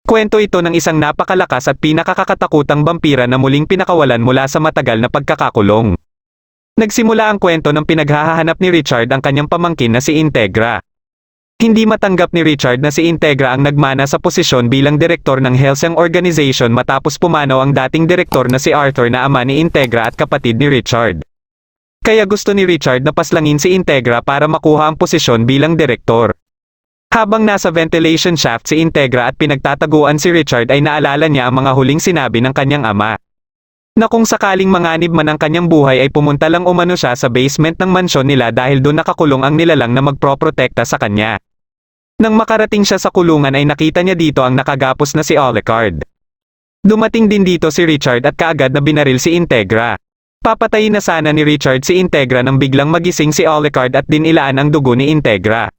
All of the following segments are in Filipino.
Kwento ito ng isang napakalakas at pinakakakatakutang vampira na muling pinakawalan mula sa matagal na pagkakakulong. Nagsimula ang kwento ng pinaghahanap ni Richard ang kanyang pamangkin na si Integra. Hindi matanggap ni Richard na si Integra ang nagmana sa posisyon bilang direktor ng Hellsang Organization matapos pumanaw ang dating direktor na si Arthur na ama ni Integra at kapatid ni Richard. Kaya gusto ni Richard na paslangin si Integra para makuha ang posisyon bilang direktor. Habang nasa ventilation shaft si Integra at pinagtataguan si Richard ay naalala niya ang mga huling sinabi ng kanyang ama. Na kung sakaling manganib man ang kanyang buhay ay pumunta lang umano siya sa basement ng mansyon nila dahil doon nakakulong ang nilalang na magproprotekta sa kanya. Nang makarating siya sa kulungan ay nakita niya dito ang nakagapos na si Alucard. Dumating din dito si Richard at kaagad na binaril si Integra. Papatayin na sana ni Richard si Integra nang biglang magising si Alucard at dinilaan ang dugo ni Integra.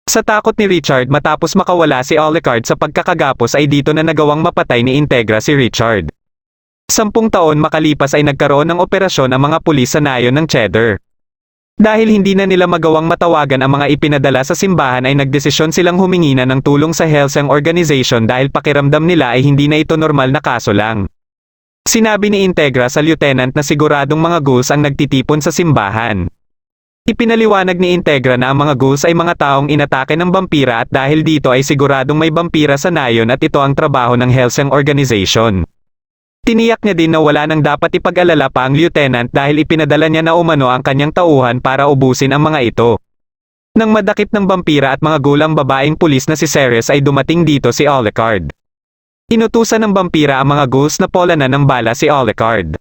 Sa takot ni Richard matapos makawala si Alucard sa pagkakagapos ay dito na nagawang mapatay ni Integra si Richard. 10 taon makalipas ay nagkaroon ng operasyon ang mga pulis sa nayon ng Cheddar. Dahil hindi na nila magawang matawagan ang mga ipinadala sa simbahan ay nagdesisyon silang humingi na ng tulong sa Hellsang Organization dahil pakiramdam nila ay hindi na ito normal na kaso lang. Sinabi ni Integra sa lieutenant na siguradong mga ghouls ang nagtitipon sa simbahan. Ipinaliwanag ni Integra na ang mga ghouls ay mga taong inatake ng vampira at dahil dito ay siguradong may vampira sa nayon at ito ang trabaho ng Hellsang Organization. Tiniyak niya din na wala nang dapat ipag-alala pa ang lieutenant dahil ipinadala niya na umano ang kanyang tauhan para ubusin ang mga ito. Nang madakip ng vampira at mga gulang babaeng pulis na si Ceres ay dumating dito si Alucard. Inutusan ng vampira ang mga ghouls na polanan ng bala si Alucard.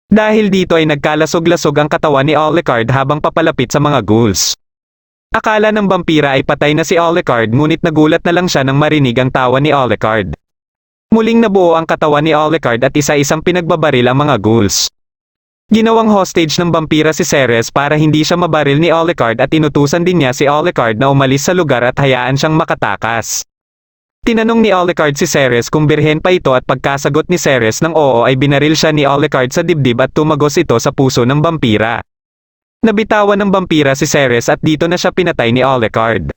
Dahil dito ay nagkalasog-lasog ang katawan ni Alucard habang papalapit sa mga ghouls. Akala ng vampira ay patay na si Alucard ngunit nagulat na lang siya nang marinig ang tawa ni Alucard. Muling nabuo ang katawan ni Alucard at isa-isang pinagbabaril ang mga ghouls. Ginawang hostage ng vampira si Ceres para hindi siya mabaril ni Alucard at inutusan din niya si Alucard na umalis sa lugar at hayaan siyang makatakas. Tinanong ni Alucard si Ceres kung birhen pa ito at pagkasagot ni Ceres ng oo ay binaril siya ni Alucard sa dibdib at tumagos ito sa puso ng vampira. Nabitawan ng vampira si Ceres at dito na siya pinatay ni Alucard.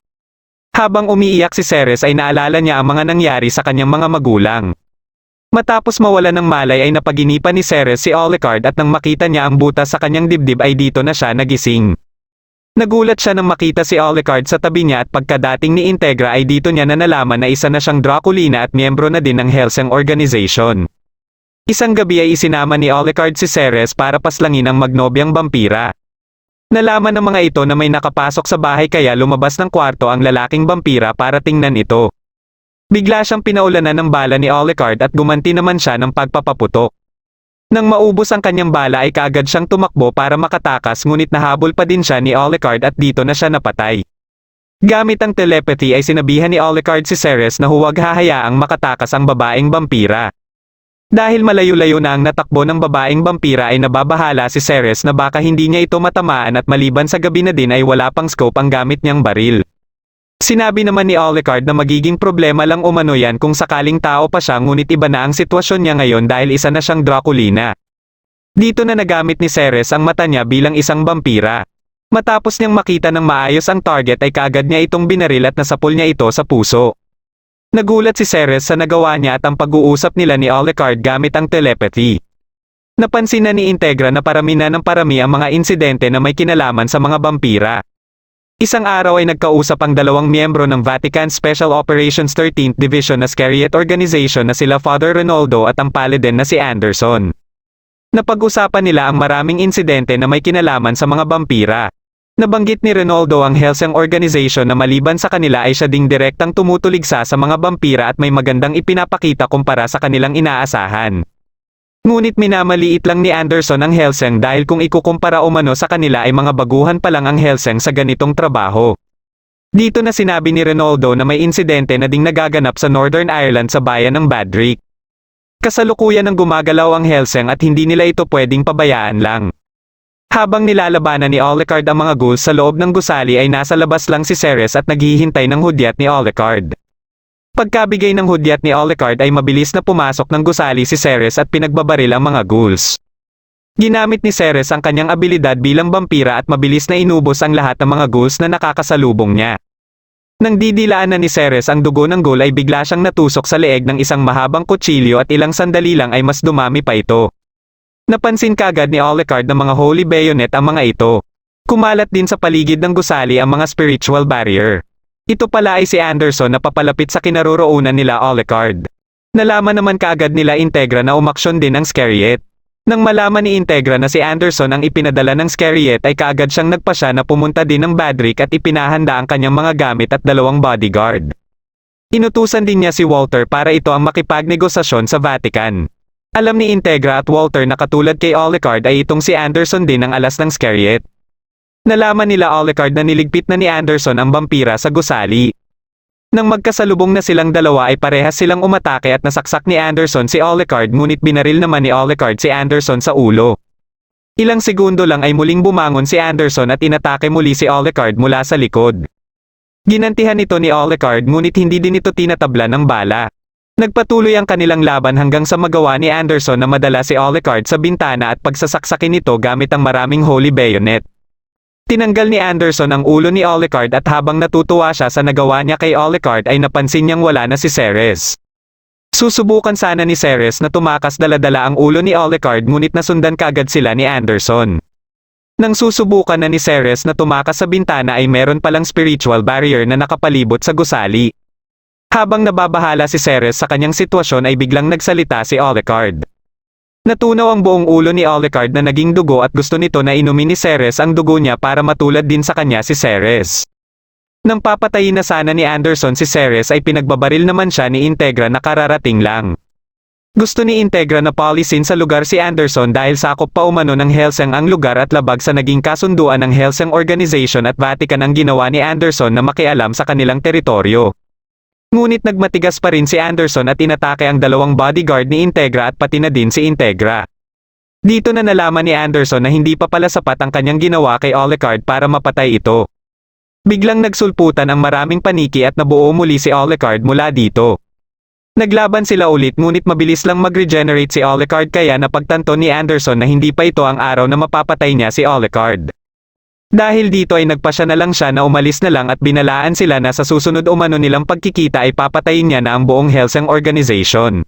Habang umiiyak si Ceres ay naalala niya ang mga nangyari sa kanyang mga magulang. Matapos mawala ng malay ay napaginipan ni Ceres si Alucard at nang makita niya ang butas sa kanyang dibdib ay dito na siya nagising. Nagulat siya nang makita si Alucard sa tabi niya at pagkadating ni Integra ay dito niya na nalaman na isa na siyang Draculina at miyembro na din ng Hellsang Organization. Isang gabi ay isinama ni Alucard si Ceres para paslangin ang magnobyang vampira. Nalaman ng mga ito na may nakapasok sa bahay kaya lumabas ng kwarto ang lalaking vampira para tingnan ito. Bigla siyang pinaulanan ng bala ni Alucard at gumanti naman siya ng pagpapaputok. Nang maubos ang kanyang bala ay kaagad siyang tumakbo para makatakas ngunit nahabol pa din siya ni Alucard at dito na siya napatay. Gamit ang telepathy ay sinabihan ni Alucard si Ceres na huwag hahayaang makatakas ang babaeng vampira. Dahil malayo-layo na ang natakbo ng babaeng vampira ay nababahala si Ceres na baka hindi niya ito matamaan at maliban sa gabi na din ay wala pang scope ang gamit niyang baril. Sinabi naman ni Alucard na magiging problema lang umano yan kung sakaling tao pa siya ngunit iba na ang sitwasyon niya ngayon dahil isa na siyang Draculina. Dito na nagamit ni Ceres ang mata niya bilang isang vampira. Matapos niyang makita ng maayos ang target ay kaagad niya itong binaril at nasapul niya ito sa puso. Nagulat si Ceres sa nagawa niya at ang pag-uusap nila ni Alucard gamit ang telepathy. Napansin na ni Integra na parami na ng parami ang mga insidente na may kinalaman sa mga vampira. Isang araw ay nagkausap ang dalawang miyembro ng Vatican Special Operations 13th Division na Scariet Organization na sila Father Ronaldo at ang Paladin na si Anderson. Napag-usapan nila ang maraming insidente na may kinalaman sa mga vampira. Nabanggit ni Ronaldo ang Hellsang Organization na maliban sa kanila ay siya ding direktang tumutuligsa sa mga vampira at may magandang ipinapakita kumpara sa kanilang inaasahan. Ngunit minamaliit lang ni Anderson ang Hellsang dahil kung ikukumpara umano sa kanila ay mga baguhan pa lang ang Hellsang sa ganitong trabaho. Dito na sinabi ni Ronaldo na may insidente na ding nagaganap sa Northern Ireland sa bayan ng Badrick. Kasalukuyan ng gumagalaw ang Hellsang at hindi nila ito pwedeng pabayaan lang. Habang nilalabanan ni Alucard ang mga ghouls sa loob ng gusali ay nasa labas lang si Ceres at naghihintay ng hudyat ni Alucard. Pagkabigay ng hudyat ni Alucard ay mabilis na pumasok ng gusali si Ceres at pinagbabaril ang mga ghouls. Ginamit ni Ceres ang kanyang abilidad bilang vampira at mabilis na inubos ang lahat ng mga ghouls na nakakasalubong niya. Nang didilaan na ni Ceres ang dugo ng ghoul ay bigla siyang natusok sa leeg ng isang mahabang kutsilyo at ilang sandali lang ay mas dumami pa ito. Napansin kaagad ni Alucard na mga holy bayonet ang mga ito. Kumalat din sa paligid ng gusali ang mga spiritual barrier. Ito pala ay si Anderson na papalapit sa kinaroroonan nila Alucard. Nalaman naman kaagad nila Integra na umaksyon din ang Scariet. Nang malaman ni Integra na si Anderson ang ipinadala ng Scariet ay kaagad siyang nagpasya na pumunta din ng Badrick at ipinahanda ang kanyang mga gamit at 2 bodyguard. Inutusan din niya si Walter para ito ang makipagnegosasyon sa Vatican. Alam ni Integra at Walter na katulad kay Alucard ay itong si Anderson din ang alas ng Scariet. Nalaman nila Alucard na niligpit na ni Anderson ang vampira sa gusali. Nang magkasalubong na silang dalawa ay parehas silang umatake at nasaksak ni Anderson si Alucard ngunit binaril naman ni Alucard si Anderson sa ulo. Ilang segundo lang ay muling bumangon si Anderson at inatake muli si Alucard mula sa likod. Ginantihan ito ni Alucard ngunit hindi din ito tinatabla ng bala. Nagpatuloy ang kanilang laban hanggang sa magawa ni Anderson na madala si Alucard sa bintana at pagsasaksakin nito gamit ang maraming holy bayonet. Tinanggal ni Anderson ang ulo ni Alucard at habang natutuwa siya sa nagawa niya kay Alucard ay napansin niyang wala na si Ceres. Susubukan sana ni Ceres na tumakas dala-dala ang ulo ni Alucard ngunit nasundan kaagad sila ni Anderson. Nang susubukan na ni Ceres na tumakas sa bintana ay meron palang spiritual barrier na nakapalibot sa gusali. Habang nababahala si Ceres sa kanyang sitwasyon ay biglang nagsalita si Alucard. Natunaw ang buong ulo ni Alucard na naging dugo at gusto nito na inumin ni Ceres ang dugo niya para matulad din sa kanya si Ceres. Nang papatayin na sana ni Anderson si Ceres ay pinagbabaril naman siya ni Integra na kararating lang. Gusto ni Integra na polisin sa lugar si Anderson dahil sakop pa umano ng Hellsang ang lugar at labag sa naging kasunduan ng Hellsang Organization at Vatican ang ginawa ni Anderson na makialam sa kanilang teritoryo. Ngunit nagmatigas pa rin si Anderson at inatake ang 2 bodyguard ni Integra at pati na din si Integra. Dito na nalaman ni Anderson na hindi pa pala sapat ang kanyang ginawa kay Alucard para mapatay ito. Biglang nagsulputan ang maraming paniki at nabuo muli si Alucard mula dito. Naglaban sila ulit ngunit mabilis lang mag-regenerate si Alucard kaya napagtanto ni Anderson na hindi pa ito ang araw na mapapatay niya si Alucard. Dahil dito ay nagpasya na lang siya na umalis na lang at binalaan sila na sa susunod umano nilang pagkikita ay papatayin niya na ang buong Hellsang Organization.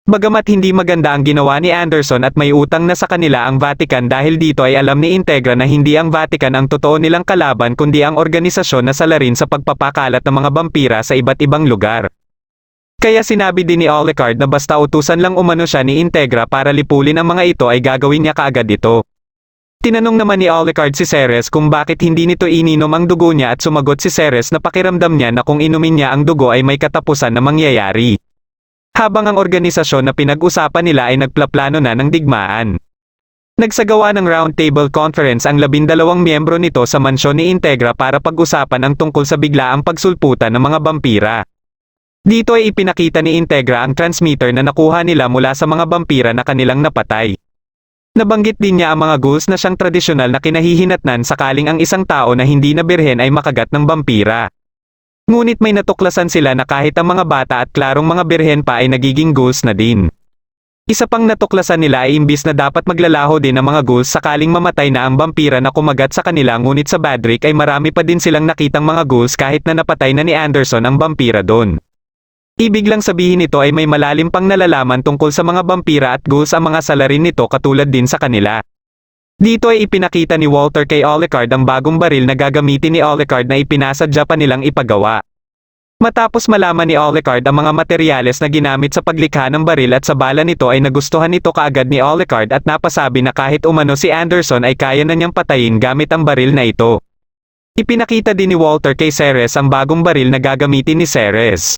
Bagamat hindi maganda ang ginawa ni Anderson at may utang na sa kanila ang Vatican dahil dito ay alam ni Integra na hindi ang Vatican ang totoo nilang kalaban kundi ang organisasyon na salarin sa pagpapakalat ng mga vampira sa iba't ibang lugar. Kaya sinabi din ni Alucard na basta utusan lang umano siya ni Integra para lipulin ang mga ito ay gagawin niya kaagad ito. Tinanong naman ni Alucard si Ceres kung bakit hindi nito ininom ang dugo niya at sumagot si Ceres na pakiramdam niya na kung inumin niya ang dugo ay may katapusan na mangyayari. Habang ang organisasyon na pinag-usapan nila ay nagplaplano na ng digmaan. Nagsagawa ng roundtable conference ang 12 miyembro nito sa mansyon ni Integra para pag-usapan ang tungkol sa biglaang pagsulputan ng mga vampira. Dito ay ipinakita ni Integra ang transmitter na nakuha nila mula sa mga vampira na kanilang napatay. Nabanggit din niya ang mga ghouls na siyang tradisyonal na kinahihinatnan sakaling ang isang tao na hindi na birhen ay makagat ng vampira. Ngunit may natuklasan sila na kahit ang mga bata at klarong mga birhen pa ay nagiging ghouls na din. Isa pang natuklasan nila ay imbis na dapat maglalaho din ang mga ghouls sakaling mamatay na ang vampira na kumagat sa kanila ngunit sa Badrick ay marami pa din silang nakitang mga ghouls kahit na napatay na ni Anderson ang vampira doon. Ibig lang sabihin nito ay may malalim pang nalalaman tungkol sa mga vampira at ghouls ang mga salarin nito katulad din sa kanila. Dito ay ipinakita ni Walter kay Alucard ang bagong baril na gagamitin ni Alucard na ipinasadya pa nilang ipagawa. Matapos malaman ni Alucard ang mga materyales na ginamit sa paglikha ng baril at sa bala nito ay nagustuhan nito kaagad ni Alucard at napasabi na kahit umano si Anderson ay kaya na niyang patayin gamit ang baril na ito. Ipinakita din ni Walter kay Ceres ang bagong baril na gagamitin ni Ceres.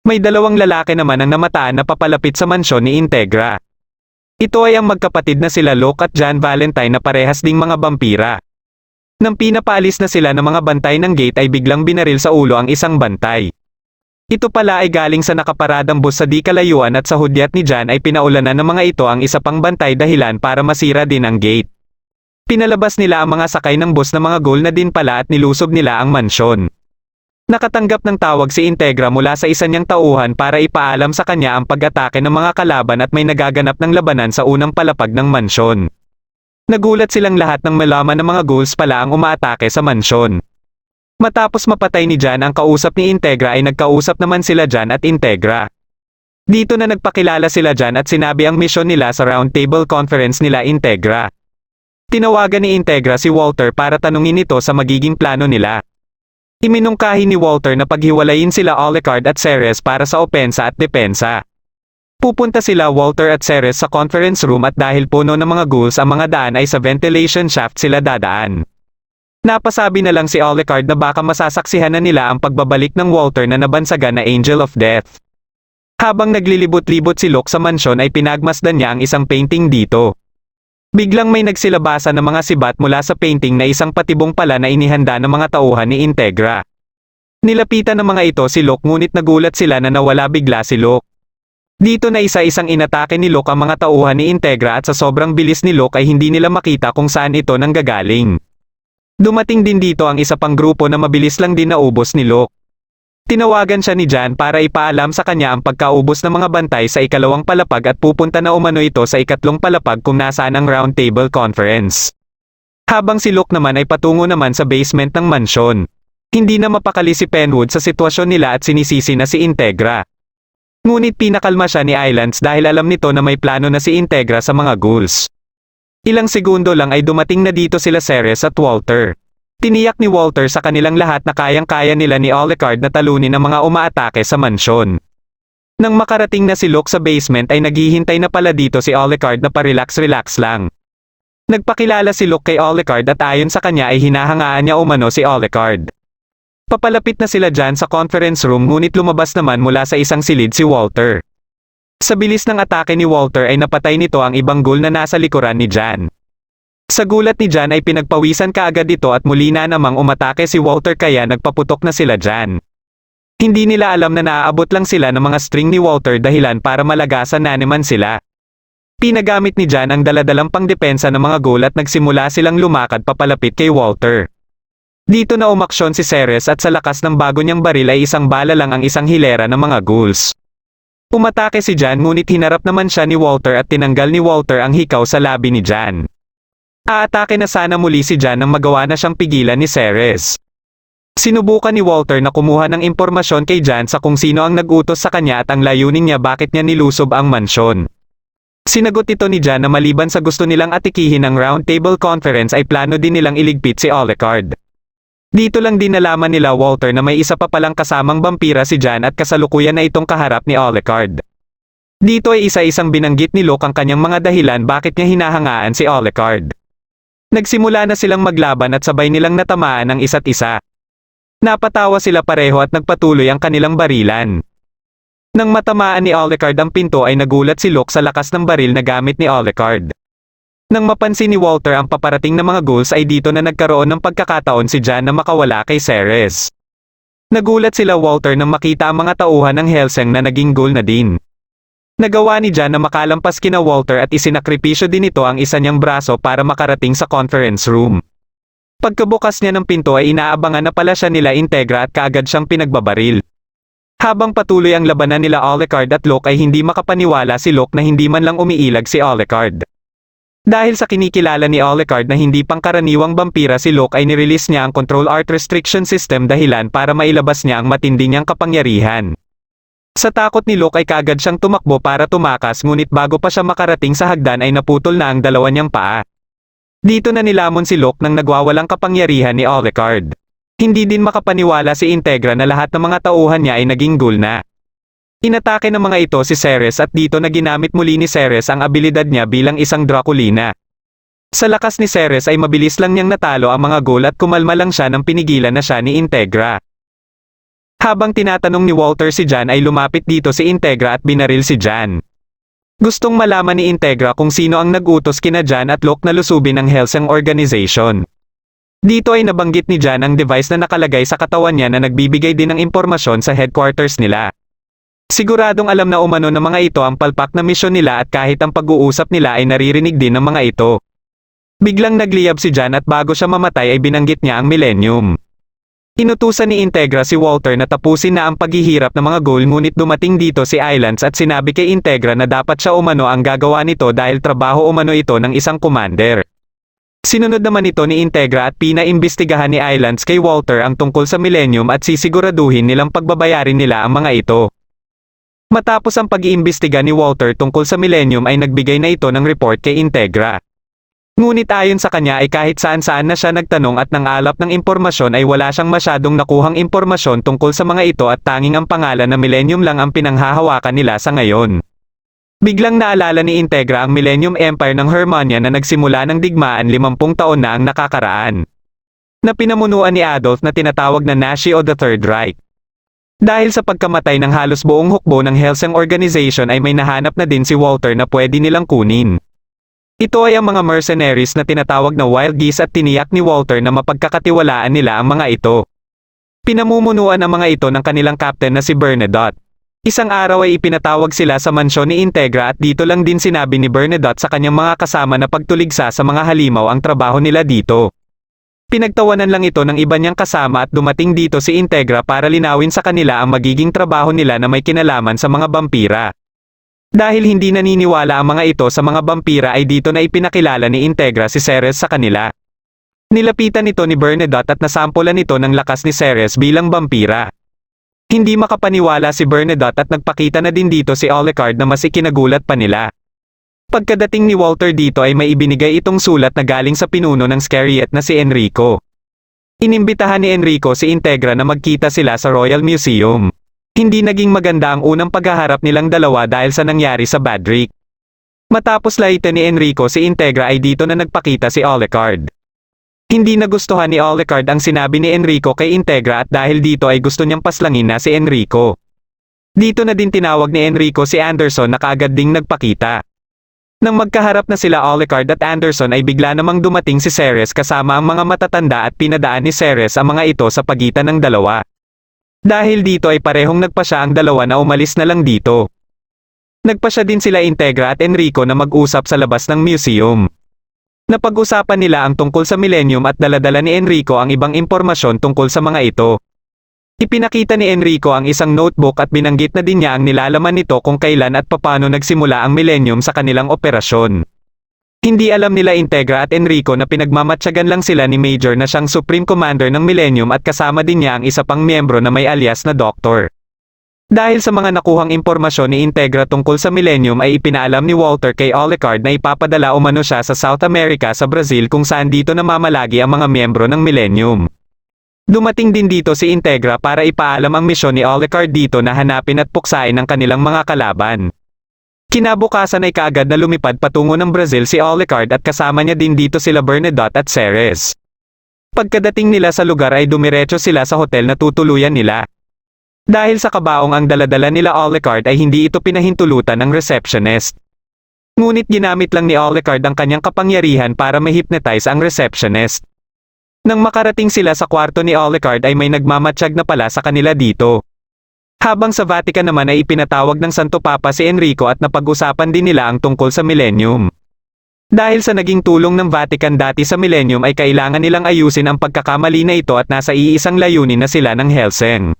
May 2 lalaki naman ang namataan na papalapit sa mansyon ni Integra. Ito ay ang magkapatid na sila Locke at John Valentine na parehas ding mga vampira. Nang pinapaalis na sila ng mga bantay ng gate ay biglang binaril sa ulo ang isang bantay. Ito pala ay galing sa nakaparadang bus sa di kalayuan at sa hudyat ni John ay pinaulanan ng mga ito ang isa pang bantay dahilan para masira din ang gate. Pinalabas nila ang mga sakay ng bus na mga ghoul na din pala at nilusob nila ang mansyon. Nakatanggap ng tawag si Integra mula sa isa niyang tauhan para ipaalam sa kanya ang pag-atake ng mga kalaban at may nagaganap ng labanan sa unang palapag ng mansyon. Nagulat silang lahat nang malaman ng mga ghouls pala ang umaatake sa mansyon. Matapos mapatay ni Jan ang kausap ni Integra ay nagkausap naman sila Jan at Integra. Dito na nagpakilala sila Jan at sinabi ang misyon nila sa roundtable conference nila Integra. Tinawagan ni Integra si Walter para tanungin ito sa magiging plano nila. Iminungkahi ni Walter na paghiwalayin sila Alucard at Ceres para sa opensa at depensa. Pupunta sila Walter at Ceres sa conference room at dahil puno ng mga ghouls ang mga daan ay sa ventilation shaft sila dadaan. Napasabi na lang si Alucard na baka masasaksihan na nila ang pagbabalik ng Walter na nabansagan na Angel of Death. Habang naglilibot-libot si Locke sa mansyon ay pinagmasdan niya ang isang painting dito. Biglang may nagsilabasan ng mga sibat mula sa painting na isang patibong pala na inihanda ng mga tauhan ni Integra. Nilapitan ng mga ito si Locke ngunit nagulat sila na nawala bigla si Locke. Dito na isa-isang inatake ni Locke ang mga tauhan ni Integra at sa sobrang bilis ni Locke ay hindi nila makita kung saan ito nanggagaling. Dumating din dito ang isa pang grupo na mabilis lang din naubos ni Locke. Tinawagan siya ni Jan para ipaalam sa kanya ang pagkaubos ng mga bantay sa ikalawang palapag at pupunta na umano ito sa ikatlong palapag kung nasaan ang roundtable conference. Habang si Locke naman ay patungo naman sa basement ng mansyon. Hindi na mapakali si Penwood sa sitwasyon nila at sinisisi na si Integra. Ngunit pinakalma siya ni Islands dahil alam nito na may plano na si Integra sa mga ghouls. Ilang segundo lang ay dumating na dito sila Ceres at Walter. Tiniyak ni Walter sa kanilang lahat na kayang-kaya nila ni Alucard na talunin ang mga umaatake sa mansyon. Nang makarating na si Locke sa basement ay naghihintay na pala dito si Alucard na pa-relax-relax lang. Nagpakilala si Locke kay Alucard at ayon sa kanya ay hinahangaan niya umano si Alucard. Papalapit na sila dyan sa conference room ngunit lumabas naman mula sa isang silid si Walter. Sa bilis ng atake ni Walter ay napatay nito ang ibang ghoul na nasa likuran ni Jan. Sa gulat ni Jan ay pinagpawisan kaagad ito at muli na namang umatake si Walter kaya nagpaputok na sila Jan. Hindi nila alam na naaabot lang sila ng mga string ni Walter dahilan para malagasan na naman sila. Pinagamit ni Jan ang daladalang pangdepensa ng mga ghoul at nagsimula silang lumakad papalapit kay Walter. Dito na umaksyon si Ceres at sa lakas ng bago niyang baril ay isang bala lang ang isang hilera ng mga ghouls. Umatake si Jan ngunit hinarap naman siya ni Walter at tinanggal ni Walter ang hikaw sa labi ni Jan. Aatake na sana muli si Jan nang magawa na siyang pigilan ni Ceres. Sinubukan ni Walter na kumuha ng impormasyon kay Jan sa kung sino ang nag-utos sa kanya at ang layunin niya bakit niya nilusob ang mansyon. Sinagot ito ni Jan na maliban sa gusto nilang atikihin ang roundtable conference ay plano din nilang iligpit si Alucard. Dito lang din nalaman nila Walter na may isa pa palang kasamang vampira si Jan at kasalukuyan na itong kaharap ni Alucard. Dito ay isa-isang binanggit ni Locke ang kanyang mga dahilan bakit niya hinahangaan si Alucard. Nagsimula na silang maglaban at sabay nilang natamaan ang isa't isa. Napatawa sila pareho at nagpatuloy ang kanilang barilan. Nang matamaan ni Alucard ang pinto ay nagulat si Locke sa lakas ng baril na gamit ni Alucard. Nang mapansin ni Walter ang paparating na mga ghouls ay dito na nagkaroon ng pagkakataon si Jan na makawala kay Ceres. Nagulat sila Walter nang makita ang mga tauhan ng Hellsang na naging ghoul na din. Nagawa ni Jan na makalampas kina Walter at isinakripisyo din ito ang isa niyang braso para makarating sa conference room. Pagkabukas niya ng pinto ay inaabangan na pala siya nila Integra at kaagad siyang pinagbabaril. Habang patuloy ang labanan nila Alucard at Locke ay hindi makapaniwala si Locke na hindi man lang umiilag si Alucard. Dahil sa kinikilala ni Alucard na hindi pangkaraniwang vampira si Locke ay nirelease niya ang Control Art Restriction System dahilan para mailabas niya ang matindi niyang kapangyarihan. Sa takot ni Locke ay kaagad siyang tumakbo para tumakas ngunit bago pa siya makarating sa hagdan ay naputol na ang dalawa niyang paa. Dito na nilamon si Locke nang nagwawalang kapangyarihan ni Alucard. Hindi din makapaniwala si Integra na lahat ng mga tauhan niya ay naging ghoul na. Inatake ng mga ito si Ceres at dito na ginamit muli ni Ceres ang abilidad niya bilang isang Draculina. Sa lakas ni Ceres ay mabilis lang niyang natalo ang mga ghoul at kumalma lang siya nang pinigilan na siya ni Integra. Habang tinatanong ni Walter si Jan ay lumapit dito si Integra at binaril si Jan. Gustong malaman ni Integra kung sino ang nag-utos kina Jan at Locke na lusubin ang Hellsang Organization. Dito ay nabanggit ni Jan ang device na nakalagay sa katawan niya na nagbibigay din ng impormasyon sa headquarters nila. Siguradong alam na umano ng mga ito ang palpak na misyon nila at kahit ang pag-uusap nila ay naririnig din ng mga ito. Biglang nagliyab si Jan at bago siya mamatay ay binanggit niya ang Millennium. Inutusan ni Integra si Walter na tapusin na ang paghihirap ng mga ghoul ngunit dumating dito si Islands at sinabi kay Integra na dapat siya umano ang gagawa nito dahil trabaho umano ito ng isang commander. Sinunod naman ito ni Integra at pinaimbestigahan ni Islands kay Walter ang tungkol sa Millennium at sisiguraduhin nilang pagbabayarin nila ang mga ito. Matapos ang pag-iimbestiga ni Walter tungkol sa Millennium ay nagbigay na ito ng report kay Integra. Ngunit ayon sa kanya ay kahit saan-saan na siya nagtanong at nangalap ng impormasyon ay wala siyang masyadong nakuhang impormasyon tungkol sa mga ito at tanging ang pangalan na Millennium lang ang pinanghahawakan nila sa ngayon. Biglang naalala ni Integra ang Millennium Empire ng Hermania na nagsimula ng digmaan 50 taon na ang nakakaraan. Na pinamunuan ni Adolf na tinatawag na Nazi o the Third Reich. Dahil sa pagkamatay ng halos buong hukbo ng Hellsing Organization ay may nahanap na din si Walter na pwede nilang kunin. Ito ay ang mga mercenaries na tinatawag na Wild Geese at tiniyak ni Walter na mapagkakatiwalaan nila ang mga ito. Pinamumunuan ang mga ito ng kanilang captain na si Bernadotte. Isang araw ay ipinatawag sila sa mansyon ni Integra at dito lang din sinabi ni Bernadotte sa kanyang mga kasama na pagtuligsa sa mga halimaw ang trabaho nila dito. Pinagtawanan lang ito ng iba niyang kasama at dumating dito si Integra para linawin sa kanila ang magiging trabaho nila na may kinalaman sa mga bampira. Dahil hindi naniniwala ang mga ito sa mga bampira ay dito na ipinakilala ni Integra si Ceres sa kanila. Nilapitan ito ni Bernadotte at nasampulan ito ng lakas ni Ceres bilang bampira. Hindi makapaniwala si Bernadotte at nagpakita na din dito si Alucard na mas ikinagulat pa nila. Pagkadating ni Walter dito ay may ibinigay itong sulat na galing sa pinuno ng Scariet na si Enrico. Inimbitahan ni Enrico si Integra na magkita sila sa Royal Museum. Hindi naging maganda ang unang paghaharap nilang dalawa dahil sa nangyari sa Badrick. Matapos laitan ni Enrico si Integra ay dito na nagpakita si Alucard. Hindi nagustuhan ni Alucard ang sinabi ni Enrico kay Integra at dahil dito ay gusto niyang paslangin na si Enrico. Dito na din tinawag ni Enrico si Anderson na kaagad ding nagpakita. Nang magkaharap na sila Alucard at Anderson ay bigla namang dumating si Ceres kasama ang mga matatanda at pinadaan ni Ceres ang mga ito sa pagitan ng dalawa. Dahil dito ay parehong nagpasya ang dalawa na umalis na lang dito. Nagpasya din sila Integra at Enrico na mag-usap sa labas ng museum. Napag-usapan nila ang tungkol sa Millennium at daladala ni Enrico ang ibang impormasyon tungkol sa mga ito. Ipinakita ni Enrico ang isang notebook at binanggit na din niya ang nilalaman nito kung kailan at papaano nagsimula ang Millennium sa kanilang operasyon. Hindi alam nila Integra at Enrico na pinagmamatyagan lang sila ni Major na siyang Supreme Commander ng Millennium at kasama din niya ang isa pang miyembro na may alias na Doctor. Dahil sa mga nakuhang impormasyon ni Integra tungkol sa Millennium ay ipinaalam ni Walter kay Alucard na ipapadala umano siya sa South America sa Brazil kung saan dito namamalagi ang mga miyembro ng Millennium. Dumating din dito si Integra para ipaalam ang misyon ni Alucard dito na hanapin at puksain ang kanilang mga kalaban. Kinabukasan ay kaagad na lumipad patungo ng Brazil si Alucard at kasama niya din dito sila Bernadotte at Ceres. Pagkadating nila sa lugar ay dumiretso sila sa hotel na tutuluyan nila. Dahil sa kabaong ang daladala nila Alucard ay hindi ito pinahintulutan ng receptionist. Ngunit ginamit lang ni Alucard ang kanyang kapangyarihan para ma-hypnotize ang receptionist. Nang makarating sila sa kwarto ni Alucard ay may nagmamatsyag na pala sa kanila dito. Habang sa Vatican naman ay ipinatawag ng Santo Papa si Enrico at napag-usapan din nila ang tungkol sa Millennium. Dahil sa naging tulong ng Vatican dati sa Millennium ay kailangan nilang ayusin ang pagkakamali na ito at nasa iisang layunin na sila ng Hellsing.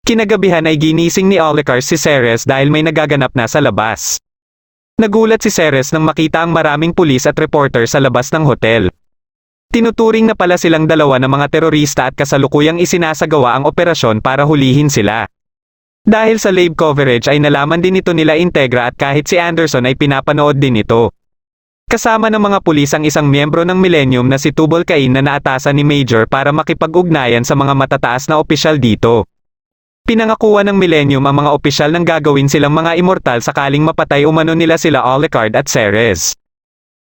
Kinagabihan ay ginising ni Alucard si Ceres dahil may nagaganap na sa labas. Nagulat si Ceres nang makita ang maraming pulis at reporter sa labas ng hotel. Tinuturing na pala silang dalawa ng mga terorista at kasalukuyang isinasagawa ang operasyon para hulihin sila. Dahil sa live coverage ay nalaman din ito nila Integra at kahit si Anderson ay pinapanood din ito. Kasama ng mga pulis ang isang miyembro ng Millennium na si Tubal Cain na naatasan ni Major para makipag-ugnayan sa mga matataas na opisyal dito. Pinangakuan ng Millennium ang mga opisyal ng gagawin silang mga immortal sakaling mapatay umano nila sila Alucard at Ceres.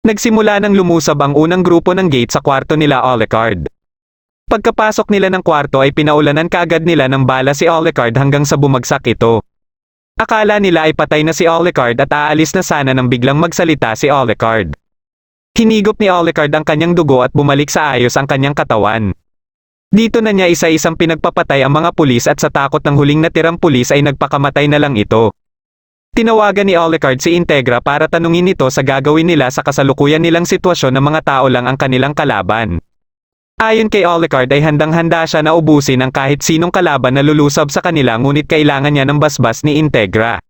Nagsimula nang lumusab ang unang grupo ng gate sa kwarto nila Alucard. Pagkapasok nila ng kwarto ay pinaulanan kaagad nila ng bala si Alucard hanggang sa bumagsak ito. Akala nila ay patay na si Alucard at aalis na sana nang biglang magsalita si Alucard. Hinigop ni Alucard ang kanyang dugo at bumalik sa ayos ang kanyang katawan. Dito na niya isa-isang pinagpapatay ang mga pulis at sa takot ng huling natirang pulis ay nagpakamatay na lang ito. Tinawagan ni Alucard si Integra para tanungin ito sa gagawin nila sa kasalukuyan nilang sitwasyon na mga tao lang ang kanilang kalaban. Ayon kay Alucard ay handang-handa siya na ubusin ang kahit sinong kalaban na lulusab sa kanila ngunit kailangan niya ng basbas ni Integra.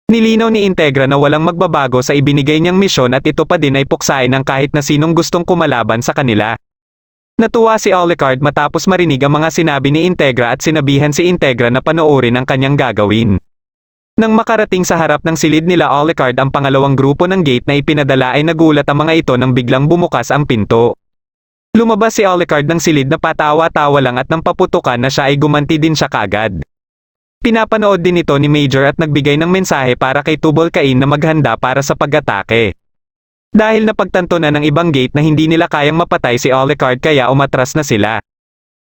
Nilinaw ni Integra na walang magbabago sa ibinigay niyang misyon at ito pa din ay puksain ng kahit na sinong gustong kumalaban sa kanila. Natuwa si Alucard matapos marinig ang mga sinabi ni Integra at sinabihan si Integra na panoorin ang kanyang gagawin. Nang makarating sa harap ng silid nila Alucard ang pangalawang grupo ng gate na ipinadala ay nagulat ang mga ito nang biglang bumukas ang pinto. Lumabas si Alucard ng silid na patawa-tawa lang at nang paputukan na siya ay gumanti din siya kaagad. Pinapanood din ito ni Major at nagbigay ng mensahe para kay Tubal Cain na maghanda para sa pag-atake. Dahil napagtanto na ng ibang gate na hindi nila kayang mapatay si Alucard kaya umatras na sila.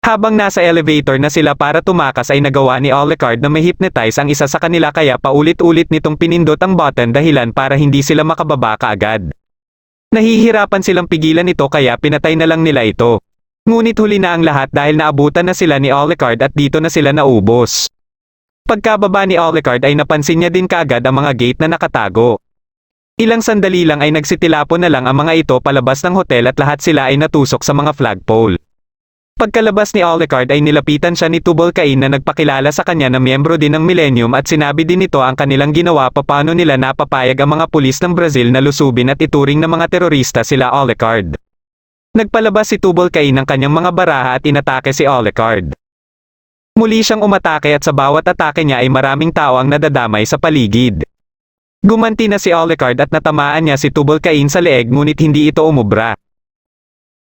Habang nasa elevator na sila para tumakas ay nagawa ni Alucard na ma-hypnotize ang isa sa kanila kaya paulit-ulit nitong pinindot ang button dahilan para hindi sila makababa kaagad. Nahihirapan silang pigilan ito kaya pinatay na lang nila ito. Ngunit huli na ang lahat dahil naabutan na sila ni Alucard at dito na sila naubos. Pagkababa ni Alucard ay napansin niya din kaagad ang mga gate na nakatago. Ilang sandali lang ay nagsitilapo na lang ang mga ito palabas ng hotel at lahat sila ay natusok sa mga flagpole. Pagkalabas ni Alucard ay nilapitan siya ni Tubal Cain na nagpakilala sa kanya na miyembro din ng Millennium at sinabi din nito ang kanilang ginawa paano nila napapayag ang mga pulis ng Brazil na lusubin at ituring na mga terorista sila Alucard. Nagpalabas si Tubal Cain ng kanyang mga baraha at inatake si Alucard. Muli siyang umatake at sa bawat atake niya ay maraming tao ang nadadamay sa paligid. Gumanti na si Alucard at natamaan niya si Tubal Cain sa leeg ngunit hindi ito umubra.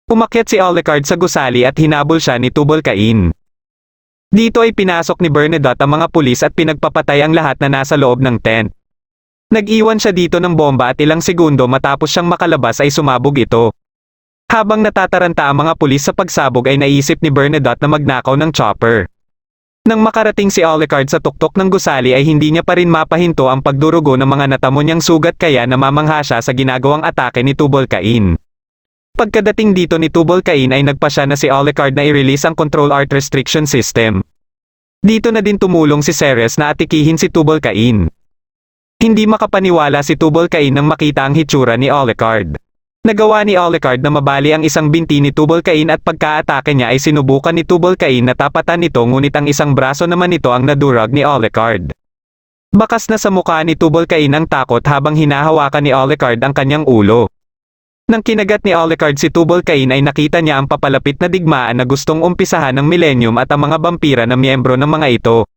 Umakyat si Alucard sa gusali at hinabol siya ni Tubal Cain. Dito ay pinasok ni Bernadette ang mga pulis at pinagpapatay ang lahat na nasa loob ng tent. Nag-iwan siya dito ng bomba at ilang segundo matapos siyang makalabas ay sumabog ito. Habang natataranta ang mga pulis sa pagsabog ay naisip ni Bernadette na magnakaw ng chopper. Nang makarating si Alucard sa tuktok ng gusali ay hindi niya pa rin mapahinto ang pagdurugo ng mga natamo niyang sugat kaya namamangha siya sa ginagawang atake ni Tubal Cain. Pagkadating dito ni Tubal Cain ay nagpasya na si Alucard na i-release ang Control Art Restriction System. Dito na din tumulong si Ceres na atikihin si Tubal Cain. Hindi makapaniwala si Tubal Cain nang makita ang hitsura ni Alucard. Nagawa ni Alucard na mabali ang isang binti ni Tubal Cain at pagkaatake niya ay sinubukan ni Tubal Cain na tapatan ito ngunit ang isang braso naman nito ang nadurag ni Alucard. Bakas na sa mukha ni Tubal Cain ang takot habang hinahawakan ni Alucard ang kanyang ulo. Nang kinagat ni Alucard si Tubal Cain ay nakita niya ang papalapit na digmaan na gustong umpisahan ng Millennium at ang mga vampira na miyembro ng mga ito.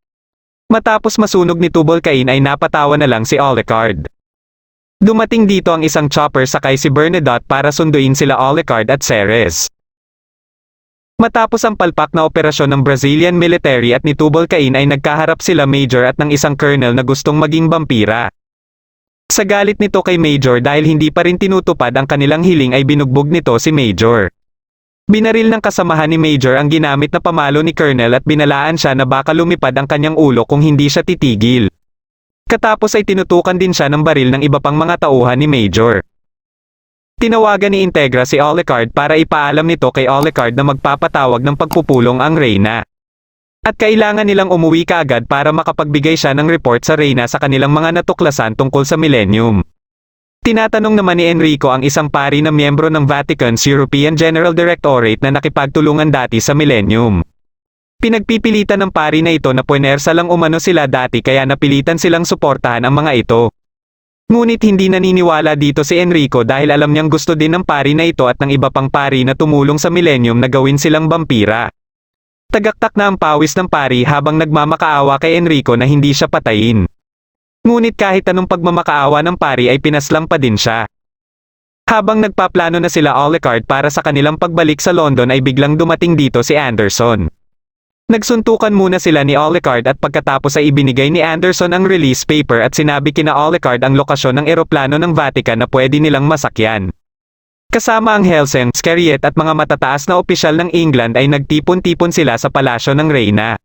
Matapos masunog ni Tubal Cain ay napatawa na lang si Alucard. Dumating dito ang isang chopper sakay si Bernadette para sunduin sila Alucard at Ceres. Matapos ang palpak na operasyon ng Brazilian military at ni Tubal Cain ay nagkaharap sila Major at ng isang colonel na gustong maging vampira. Sa galit nito kay Major dahil hindi pa rin tinutupad ang kanilang hiling ay binugbog nito si Major. Binaril ng kasamahan ni Major ang ginamit na pamalo ni Colonel at binalaan siya na baka lumipad ang kanyang ulo kung hindi siya titigil. Katapos ay tinutukan din siya ng baril ng iba pang mga tauhan ni Major. Tinawagan ni Integra si Alucard para ipaalam nito kay Alucard na magpapatawag ng pagpupulong ang Reyna. At kailangan nilang umuwi kaagad para makapagbigay siya ng report sa Reyna sa kanilang mga natuklasan tungkol sa Millennium. Tinatanong naman ni Enrico ang isang pari na miyembro ng Vatican's European General Directorate na nakipagtulungan dati sa Millennium. Pinagpipilitan ng pari na ito na puwersa lang umano sila dati kaya napilitan silang suportahan ang mga ito. Ngunit hindi naniniwala dito si Enrico dahil alam niyang gusto din ng pari na ito at ng iba pang pari na tumulong sa Millennium na gawin silang vampira. Tagaktak na ang pawis ng pari habang nagmamakaawa kay Enrico na hindi siya patayin. Ngunit kahit anong pagmamakaawa ng pari ay pinaslang pa din siya. Habang nagpaplano na sila Alucard para sa kanilang pagbalik sa London ay biglang dumating dito si Anderson. Nagsuntukan muna sila ni Alucard at pagkatapos ay ibinigay ni Anderson ang release paper at sinabi kina Alucard ang lokasyon ng eroplano ng Vatican na pwede nilang masakyan. Kasama ang Helsing, Scariet at mga matataas na opisyal ng England ay nagtipon-tipon sila sa palasyo ng Reyna.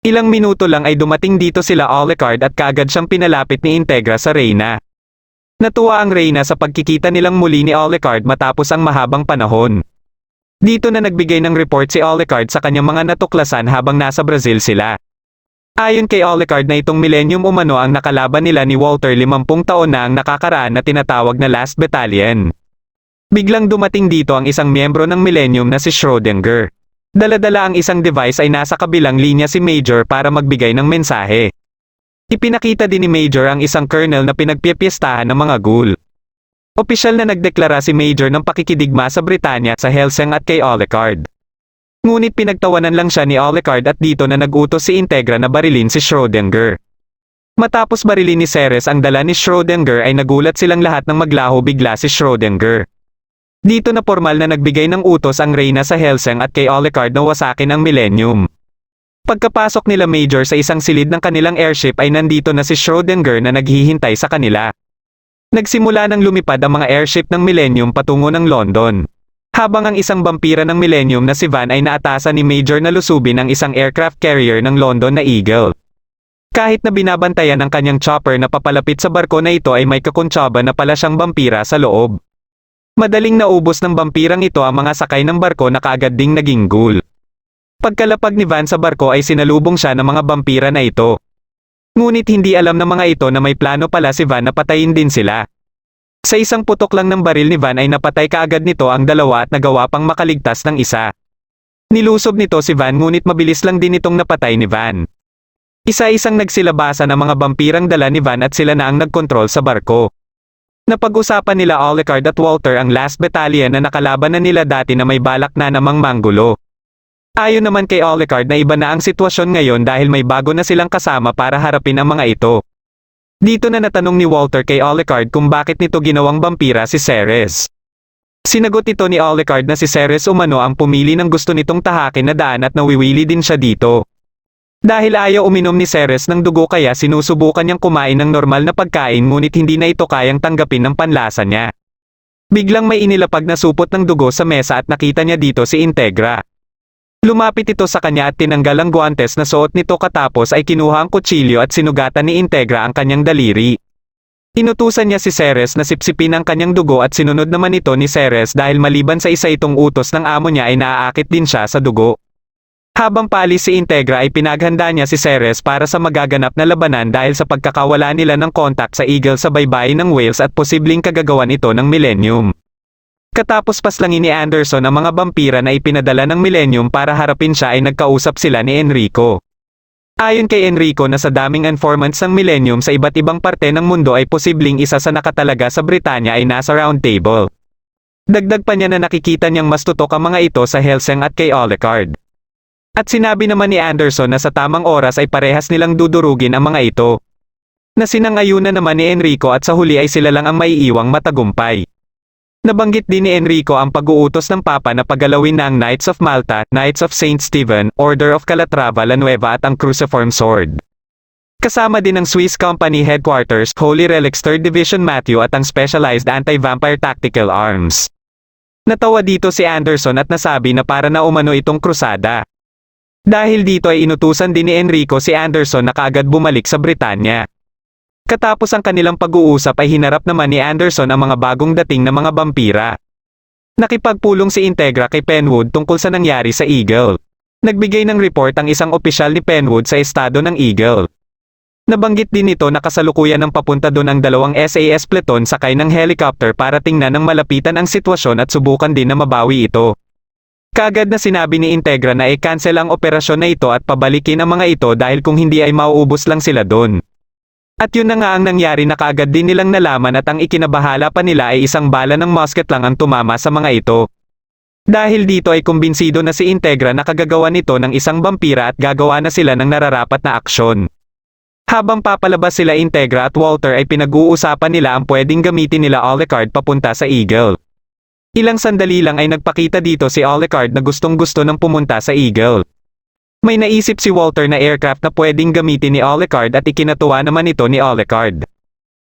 Ilang minuto lang ay dumating dito sila Alucard at kaagad siyang pinalapit ni Integra sa Reyna. Natuwa ang Reyna sa pagkikita nilang muli ni Alucard matapos ang mahabang panahon. Dito na nagbigay ng report si Alucard sa kanyang mga natuklasan habang nasa Brazil sila. Ayon kay Alucard na itong Millennium umano ang nakalaban nila ni Walter 50 taon na ang nakakaraan na tinatawag na Last Battalion. Biglang dumating dito ang isang miyembro ng Millennium na si Schrödinger. Dala-dala ang isang device ay nasa kabilang linya si Major para magbigay ng mensahe. Ipinakita din ni Major ang isang colonel na pinagpipiestahan ng mga ghoul. Opisyal na nagdeklara si Major ng pakikidigma sa Britanya sa Hellseng at kay Alucard. Ngunit pinagtawanan lang siya ni Alucard at dito na nag-utos si Integra na barilin si Schrödinger. Matapos barilin ni Ceres ang dala ni Schrödinger ay nagulat silang lahat nang maglaho bigla si Schrödinger. Dito na formal na nagbigay ng utos ang Reyna sa Hellseng at kay Alucard na wasakin ang Millennium. Pagkapasok nila Major sa isang silid ng kanilang airship ay nandito na si Schrödinger na naghihintay sa kanila. Nagsimula nang lumipad ang mga airship ng Millennium patungo ng London. Habang ang isang vampira ng Millennium na si Van ay naatasan ni Major na lusubin ang isang aircraft carrier ng London na Eagle. Kahit na binabantayan ang kanyang chopper na papalapit sa barko na ito ay may kakontsaba na pala siyang vampira sa loob. Madaling naubos ng vampirang ito ang mga sakay ng barko na kaagad ding naging ghoul. Pagkalapag ni Van sa barko ay sinalubong siya ng mga vampira na ito. Ngunit hindi alam ng mga ito na may plano pala si Van na patayin din sila. Sa isang putok lang ng baril ni Van ay napatay kaagad nito ang dalawa at nagawa pang makaligtas ng isa. Nilusob nito si Van ngunit mabilis lang din itong napatay ni Van. Isa-isang nagsilabasan ang mga vampirang dala ni Van at sila na ang nagkontrol sa barko. Napag-usapan nila Alucard at Walter ang last battalion na nakalaban na nila dati na may balak na namang manggulo. Ayon naman kay Alucard na iba na ang sitwasyon ngayon dahil may bago na silang kasama para harapin ang mga ito. Dito na natanong ni Walter kay Alucard kung bakit nito ginawang vampira si Ceres. Sinagot ito ni Alucard na si Ceres umano ang pumili ng gusto nitong tahakin na daan at nawiwili din siya dito. Dahil ayaw uminom ni Ceres ng dugo kaya sinusubukan niyang kumain ng normal na pagkain ngunit hindi na ito kayang tanggapin ng panlasa niya. Biglang may inilapag na supot ng dugo sa mesa at nakita niya dito si Integra. Lumapit ito sa kanya at tinanggal ang guwantes na suot nito katapos ay kinuha ang kutsilyo at sinugatan ni Integra ang kanyang daliri. Inutusan niya si Ceres na sipsipin ang kanyang dugo at sinunod naman ito ni Ceres dahil maliban sa isa itong utos ng amo niya ay naaakit din siya sa dugo. Habang paalis si Integra ay pinaghanda niya si Ceres para sa magaganap na labanan dahil sa pagkakawala nila ng kontak sa Eagle sa baybayin ng Wales at posibleng kagagawan ito ng Millennium. Katapos paslangin ni Anderson ang mga vampira na ipinadala ng Millennium para harapin siya ay nagkausap sila ni Enrico. Ayon kay Enrico na sa daming informants ng Millennium sa iba't ibang parte ng mundo ay posibleng isa sa nakatalaga sa Britanya ay nasa round table. Dagdag pa niya na nakikita niyang mas tutok ang mga ito sa Hellseng at kay Alucard. At sinabi naman ni Anderson na sa tamang oras ay parehas nilang dudurugin ang mga ito. Na sinangayunan naman ni Enrico at sa huli ay sila lang ang maiiwang matagumpay. Nabanggit din ni Enrico ang pag-uutos ng Papa na pagalawin na ang Knights of Malta, Knights of Saint Stephen, Order of Calatrava la Nueva at ang Cruciform Sword. Kasama din ang Swiss Company Headquarters, Holy Relics 3rd Division Matthew at ang Specialized Anti-Vampire Tactical Arms. Natawa dito si Anderson at nasabi na para na umano itong krusada. Dahil dito ay inutusan din ni Enrico si Anderson na kaagad bumalik sa Britanya. Katapos ang kanilang pag-uusap ay hinarap naman ni Anderson ang mga bagong dating na mga vampira. Nakipagpulong si Integra kay Penwood tungkol sa nangyari sa Eagle. Nagbigay ng report ang isang opisyal ni Penwood sa estado ng Eagle. Nabanggit din nito na kasalukuyan ng papunta doon ang dalawang SAS Pluton sakay ng helicopter para tingnan ng malapitan ang sitwasyon at subukan din na mabawi ito. Kaagad na sinabi ni Integra na i-cancel ang operasyon na ito at pabalikin ang mga ito dahil kung hindi ay mauubos lang sila doon. At yun na nga ang nangyari na kaagad din nilang nalaman at ang ikinabahala pa nila ay isang bala ng musket lang ang tumama sa mga ito. Dahil dito ay kumbinsido na si Integra na kagagawa nito ng isang vampira at gagawa na sila ng nararapat na aksyon. Habang papalabas sila Integra at Walter ay pinag-uusapan nila ang pwedeng gamitin nila Alucard papunta sa Eagle. Ilang sandali lang ay nagpakita dito si Alucard na gustong-gusto ng pumunta sa Eagle. May naisip si Walter na aircraft na pwedeng gamitin ni Alucard at ikinatuwa naman ito ni Alucard.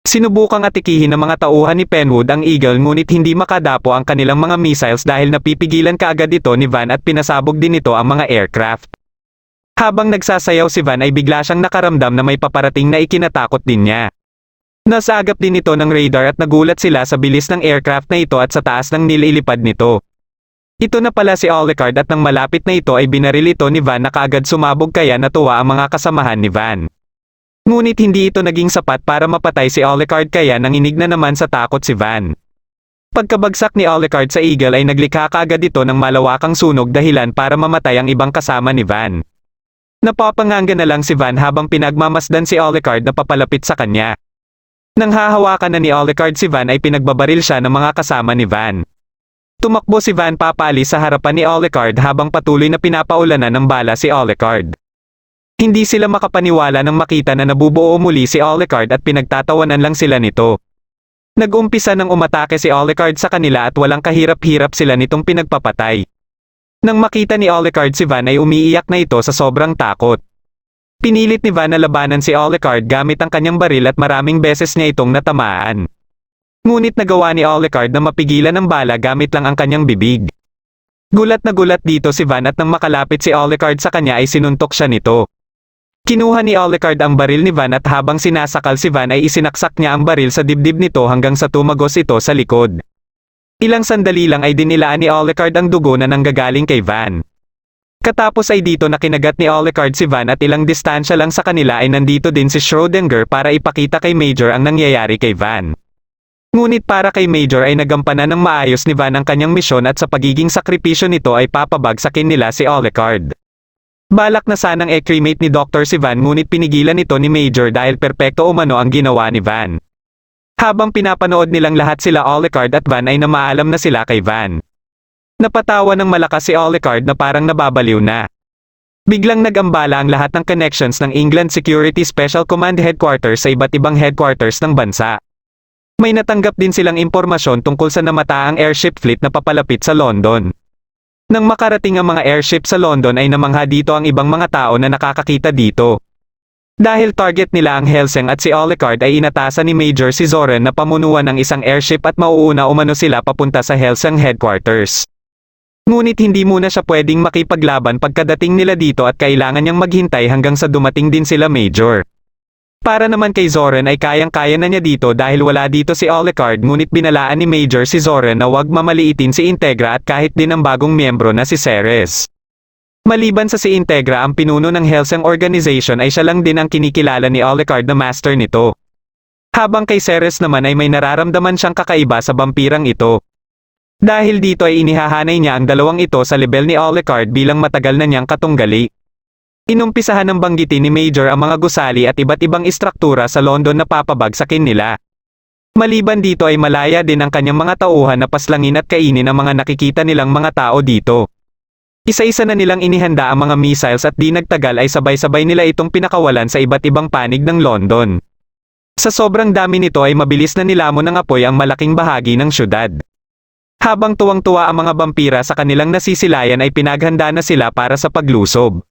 Sinubukang atikihin ng mga tauhan ni Penwood ang Eagle ngunit hindi makadapo ang kanilang mga missiles dahil napipigilan kaagad ito ni Van at pinasabog din ito ang mga aircraft. Habang nagsasayaw si Van ay bigla siyang nakaramdam na may paparating na ikinatakot din niya. Nasagap din ito ng radar at nagulat sila sa bilis ng aircraft na ito at sa taas ng nililipad nito. Ito na pala si Alucard at nang malapit na ito ay binaril ito ni Van na kaagad sumabog kaya natuwa ang mga kasamahan ni Van. Ngunit hindi ito naging sapat para mapatay si Alucard kaya nanginig na naman sa takot si Van. Pagkabagsak ni Alucard sa Eagle ay naglikha kaagad ito ng malawakang sunog dahilan para mamatay ang ibang kasama ni Van. Napapanganga na lang si Van habang pinagmamasdan si Alucard na papalapit sa kanya. Nang hahawakan na ni Alucard si Van ay pinagbabaril siya ng mga kasama ni Van. Tumakbo si Van papaalis sa harapan ni Alucard habang patuloy na pinapaulanan ng bala si Alucard. Hindi sila makapaniwala nang makita na nabubuo muli si Alucard at pinagtatawanan lang sila nito. Nag-umpisa nang umatake si Alucard sa kanila at walang kahirap-hirap sila nitong pinagpapatay. Nang makita ni Alucard si Van ay umiiyak na ito sa sobrang takot. Pinilit ni Van na labanan si Alucard gamit ang kanyang baril at maraming beses niya itong natamaan. Ngunit nagawa ni Alucard na mapigilan ang bala gamit lang ang kanyang bibig. Gulat na gulat dito si Van at nang makalapit si Alucard sa kanya ay sinuntok siya nito. Kinuha ni Alucard ang baril ni Van at habang sinasakal si Van ay isinaksak niya ang baril sa dibdib nito hanggang sa tumagos ito sa likod. Ilang sandali lang ay dinilaan ni Alucard ang dugo na nanggagaling kay Van. Katapos ay dito na kinagat ni Alucard si Van at ilang distansya lang sa kanila ay nandito din si Schrödinger para ipakita kay Major ang nangyayari kay Van. Ngunit para kay Major ay nagampanan ng maayos ni Van ang kanyang misyon at sa pagiging sakripisyo nito ay papabagsakin nila si Alucard. Balak na sanang i-cremate ni Dr. si Van ngunit pinigilan ito ni Major dahil perpekto umano ang ginawa ni Van. Habang pinapanood nilang lahat sila Alucard at Van ay namaalam na sila kay Van. Napatawa ng malakas si Alucard na parang nababaliw na. Biglang nag-ambala ang lahat ng connections ng England Security Special Command Headquarters sa iba't ibang headquarters ng bansa. May natanggap din silang impormasyon tungkol sa namataang airship fleet na papalapit sa London. Nang makarating ang mga airship sa London ay namangha dito ang ibang mga tao na nakakakita dito. Dahil target nila ang Helsing at si Alucard ay inatasan ni Major si Zoran na pamunuan ng isang airship at mauuna umano sila papunta sa Helsing headquarters. Ngunit hindi muna siya pwedeng makipaglaban pagkadating nila dito at kailangan niyang maghintay hanggang sa dumating din sila Major. Para naman kay Zoran ay kayang-kaya na niya dito dahil wala dito si Alucard ngunit binalaan ni Major si Zoran na huwag mamaliitin si Integra at kahit din ang bagong miyembro na si Ceres. Maliban sa si Integra ang pinuno ng Helsing Organization ay siya lang din ang kinikilala ni Alucard na master nito. Habang kay Ceres naman ay may nararamdaman siyang kakaiba sa vampirang ito. Dahil dito ay inihahanay niya ang dalawang ito sa level ni Alucard bilang matagal na niyang katunggali. Inumpisahan ng banggitin ni Major ang mga gusali at iba't ibang istruktura sa London na papabagsakin nila. Maliban dito ay malaya din ang kanyang mga tauhan na paslangin at kainin ang mga nakikita nilang mga tao dito. Isa-isa na nilang inihanda ang mga missiles at di nagtagal ay sabay-sabay nila itong pinakawalan sa iba't ibang panig ng London. Sa sobrang dami nito ay mabilis na nilamon ng apoy ang malaking bahagi ng syudad. Habang tuwang-tuwa ang mga vampira sa kanilang nasisilayan ay pinaghanda na sila para sa paglusob.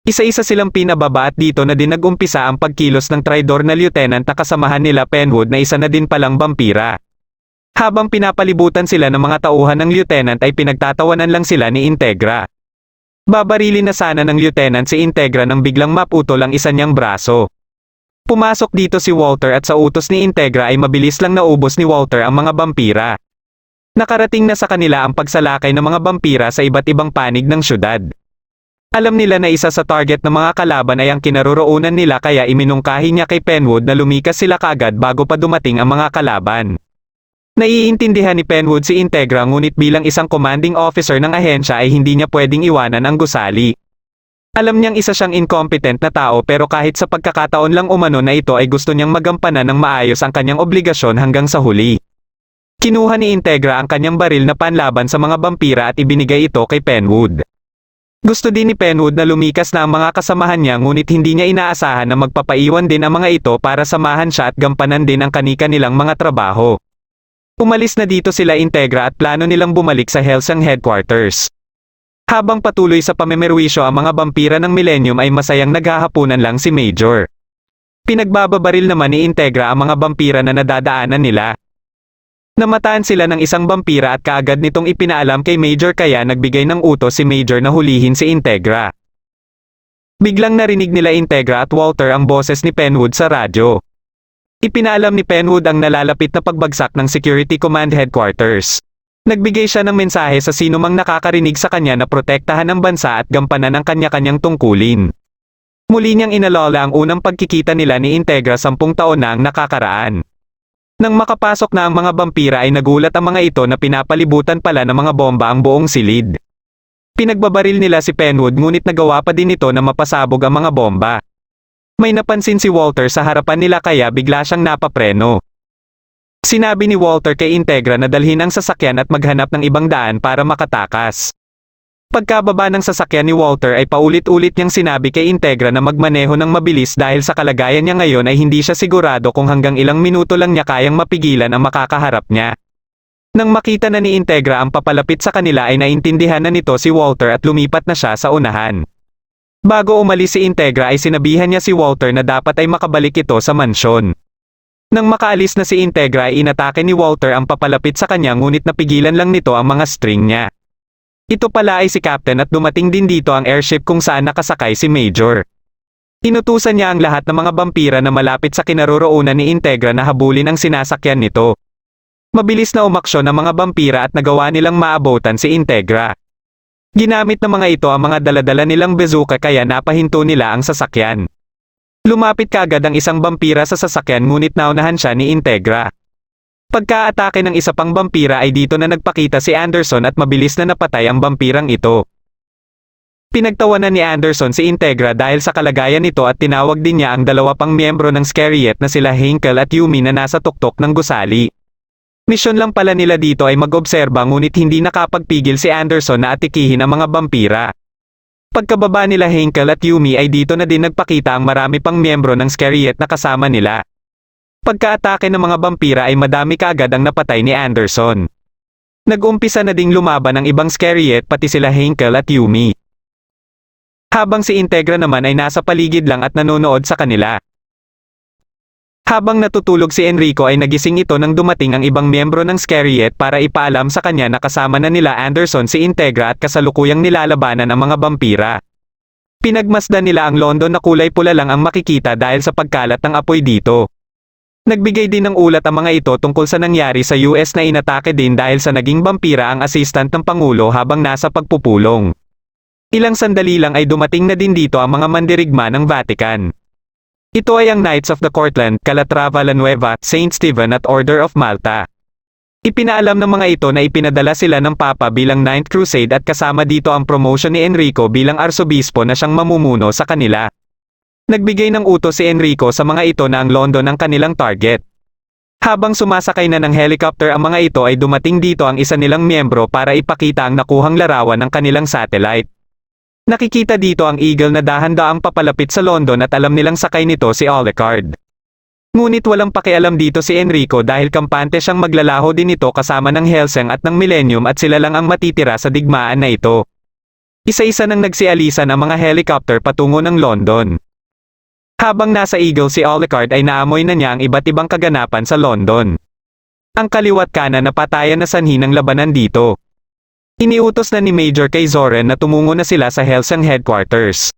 Isa-isa silang pinababa at dito na din nag-umpisa ang pagkilos ng traidor na lieutenant na kasamahan nila Penwood na isa na din palang vampira. Habang pinapalibutan sila ng mga tauhan ng lieutenant ay pinagtatawanan lang sila ni Integra. Babarilin na sana ng lieutenant si Integra nang biglang maputol ang isa niyang braso. Pumasok dito si Walter at sa utos ni Integra ay mabilis lang naubos ni Walter ang mga vampira. Nakarating na sa kanila ang pagsalakay ng mga vampira sa iba't ibang panig ng syudad. Alam nila na isa sa target ng mga kalaban ay ang kinaroroonan nila kaya iminungkahi niya kay Penwood na lumikas sila kaagad bago pa dumating ang mga kalaban. Naiintindihan ni Penwood si Integra ngunit bilang isang commanding officer ng ahensya ay hindi niya pwedeng iwanan ang gusali. Alam niyang isa siyang incompetent na tao pero kahit sa pagkakataon lang umano na ito ay gusto niyang magampanan ng maayos ang kanyang obligasyon hanggang sa huli. Kinuha ni Integra ang kanyang baril na panlaban sa mga vampira at ibinigay ito kay Penwood. Gusto din ni Penwood na lumikas na ang mga kasamahan niya ngunit hindi niya inaasahan na magpapaiwan din ang mga ito para samahan siya at gampanan din ang kani-kanilang mga trabaho. Umalis na dito sila Integra at plano nilang bumalik sa Helsing headquarters. Habang patuloy sa pamimerwisyo ang mga vampira ng Millennium ay masayang naghahapunan lang si Major. Pinagbababaril naman ni Integra ang mga vampira na nadadaanan nila. Namataan sila ng isang vampira at kaagad nitong ipinaalam kay Major kaya nagbigay ng utos si Major na hulihin si Integra. Biglang narinig nila Integra at Walter ang boses ni Penwood sa radyo. Ipinaalam ni Penwood ang nalalapit na pagbagsak ng Security Command Headquarters. Nagbigay siya ng mensahe sa sinumang nakakarinig sa kanya na protektahan ang bansa at gampanan ang kanya-kanyang tungkulin. Muli niyang inalala ang unang pagkikita nila ni Integra 10 taon na ang nakakaraan. Nang makapasok na ang mga vampira ay nagulat ang mga ito na pinapalibutan pala ng mga bomba ang buong silid. Pinagbabaril nila si Penwood ngunit nagawa pa din ito na mapasabog ang mga bomba. May napansin si Walter sa harapan nila kaya bigla siyang napapreno. Sinabi ni Walter kay Integra na dalhin ang sasakyan at maghanap ng ibang daan para makatakas. Pagkababa ng sasakyan ni Walter ay paulit-ulit niyang sinabi kay Integra na magmaneho ng mabilis dahil sa kalagayan niya ngayon ay hindi siya sigurado kung hanggang ilang minuto lang niya kayang mapigilan ang makakaharap niya. Nang makita na ni Integra ang papalapit sa kanila ay naintindihan na nito si Walter at lumipat na siya sa unahan. Bago umalis si Integra ay sinabihan niya si Walter na dapat ay makabalik ito sa mansyon. Nang makaalis na si Integra ay inatake ni Walter ang papalapit sa kanya ngunit napigilan lang nito ang mga string niya. Ito pala ay si Captain at dumating din dito ang airship kung saan nakasakay si Major. Inutusan niya ang lahat ng mga vampira na malapit sa kinaroroonan ni Integra na habulin ang sinasakyan nito. Mabilis na umaksyon ang mga vampira at nagawa nilang maabotan si Integra. Ginamit ng mga ito ang mga daladala nilang bazooka kaya napahinto nila ang sasakyan. Lumapit kaagad ang isang vampira sa sasakyan ngunit naunahan siya ni Integra. Pagka-atake ng isa pang vampira ay dito na nagpakita si Anderson at mabilis na napatay ang vampirang ito. Pinagtawanan ni Anderson si Integra dahil sa kalagayan nito at tinawag din niya ang dalawa pang miyembro ng Scariet na sila Henkel at Yumi na nasa tuktok ng gusali. Misyon lang pala nila dito ay mag-obserba ngunit hindi nakapagpigil si Anderson na atikihin ang mga vampira. Pagkababa nila Henkel at Yumi ay dito na din nagpakita ang marami pang miyembro ng Scariet na kasama nila. Pagka-atake ng mga vampira ay madami kaagad ang napatay ni Anderson. Nag-umpisa na ding lumaban ang ibang Scariet pati sila Henkel at Yumi. Habang si Integra naman ay nasa paligid lang at nanonood sa kanila. Habang natutulog si Enrico ay nagising ito nang dumating ang ibang miyembro ng Scariet para ipaalam sa kanya na kasama na nila Anderson si Integra at kasalukuyang nilalabanan ang mga vampira. Pinagmasdan nila ang London na kulay pula lang ang makikita dahil sa pagkalat ng apoy dito. Nagbigay din ng ulat ang mga ito tungkol sa nangyari sa US na inatake din dahil sa naging vampira ang assistant ng Pangulo habang nasa pagpupulong. Ilang sandali lang ay dumating na din dito ang mga mandirigma ng Vatican. Ito ay ang Knights of the Cortland, Calatrava la Nueva, Saint Stephen at Order of Malta. Ipinaalam ng mga ito na ipinadala sila ng Papa bilang Ninth Crusade at kasama dito ang promotion ni Enrico bilang arsobispo na siyang mamumuno sa kanila. Nagbigay ng utos si Enrico sa mga ito na ang London ang kanilang target. Habang sumasakay na ng helicopter ang mga ito ay dumating dito ang isa nilang miyembro para ipakita ang nakuhang larawan ng kanilang satellite. Nakikita dito ang Eagle na dahan-daang papalapit sa London at alam nilang sakay nito si Alucard. Ngunit walang pakialam dito si Enrico dahil kampante siyang maglalaho din ito kasama ng Helsing at ng Millennium at sila lang ang matitira sa digmaan na ito. Isa-isa nang nagsialisan ang mga helicopter patungo ng London. Habang nasa Eagle si Alucard ay naamoy na niya ang iba't ibang kaganapan sa London. Ang kaliwat kanan na patayan na sanhi ng labanan dito. Iniutos na ni Major kay Zoren na tumungo na sila sa Helsing headquarters.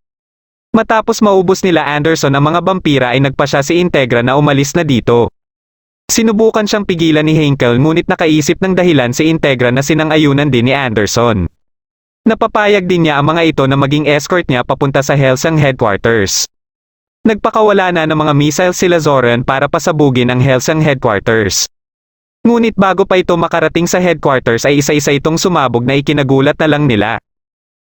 Matapos maubos nila Anderson ang mga vampira ay nagpasya si Integra na umalis na dito. Sinubukan siyang pigilan ni Henkel ngunit nakaisip ng dahilan si Integra na sinang-ayunan din ni Anderson. Napapayag din niya ang mga ito na maging escort niya papunta sa Helsing headquarters. Nagpakawala na ng mga missiles sila Zoren para pasabugin ang Helsing headquarters. Ngunit bago pa ito makarating sa headquarters ay isa-isa itong sumabog na ikinagulat na lang nila.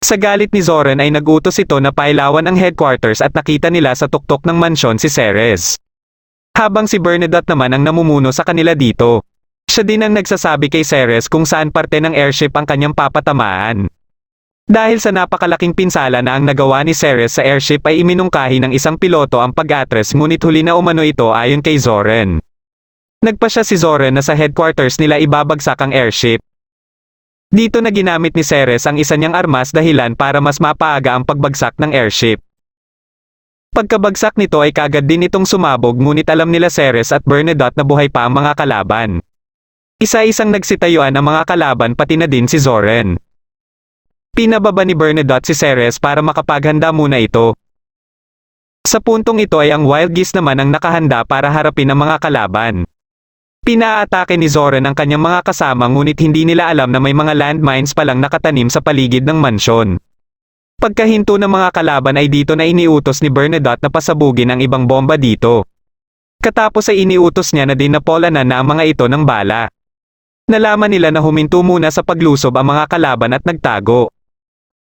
Sa galit ni Zoren ay nagutos ito na pailawan ang headquarters at nakita nila sa tuktok ng mansyon si Ceres. Habang si Bernadette naman ang namumuno sa kanila dito. Siya din ang nagsasabi kay Ceres kung saan parte ng airship ang kanyang papatamaan. Dahil sa napakalaking pinsala na ang nagawa ni Ceres sa airship ay iminungkahi ng isang piloto ang pag-atres ngunit huli na umano ito ayon kay Zoren. Nagpasya si Zoren na sa headquarters nila ibabagsak ang airship. Dito na ginamit ni Ceres ang isa niyang armas dahilan para mas mapaaga ang pagbagsak ng airship. Pagkabagsak nito ay kaagad din itong sumabog ngunit alam nila Ceres at Bernadette na buhay pa ang mga kalaban. Isa-isang nagsitayuan ang mga kalaban pati na din si Zoren. Pinababa ni Bernadette si Ceres para makapaghanda muna ito. Sa puntong ito ay ang Wild Geese naman ang nakahanda para harapin ang mga kalaban. Pinaatake ni Zoren ang kanyang mga kasama ngunit hindi nila alam na may mga landmines palang nakatanim sa paligid ng mansyon. Pagkahinto ng mga kalaban ay dito na iniutos ni Bernadette na pasabugin ang ibang bomba dito. Katapos ay iniutos niya na din na polanan na ang mga ito ng bala. Nalaman nila na huminto muna sa paglusob ang mga kalaban at nagtago.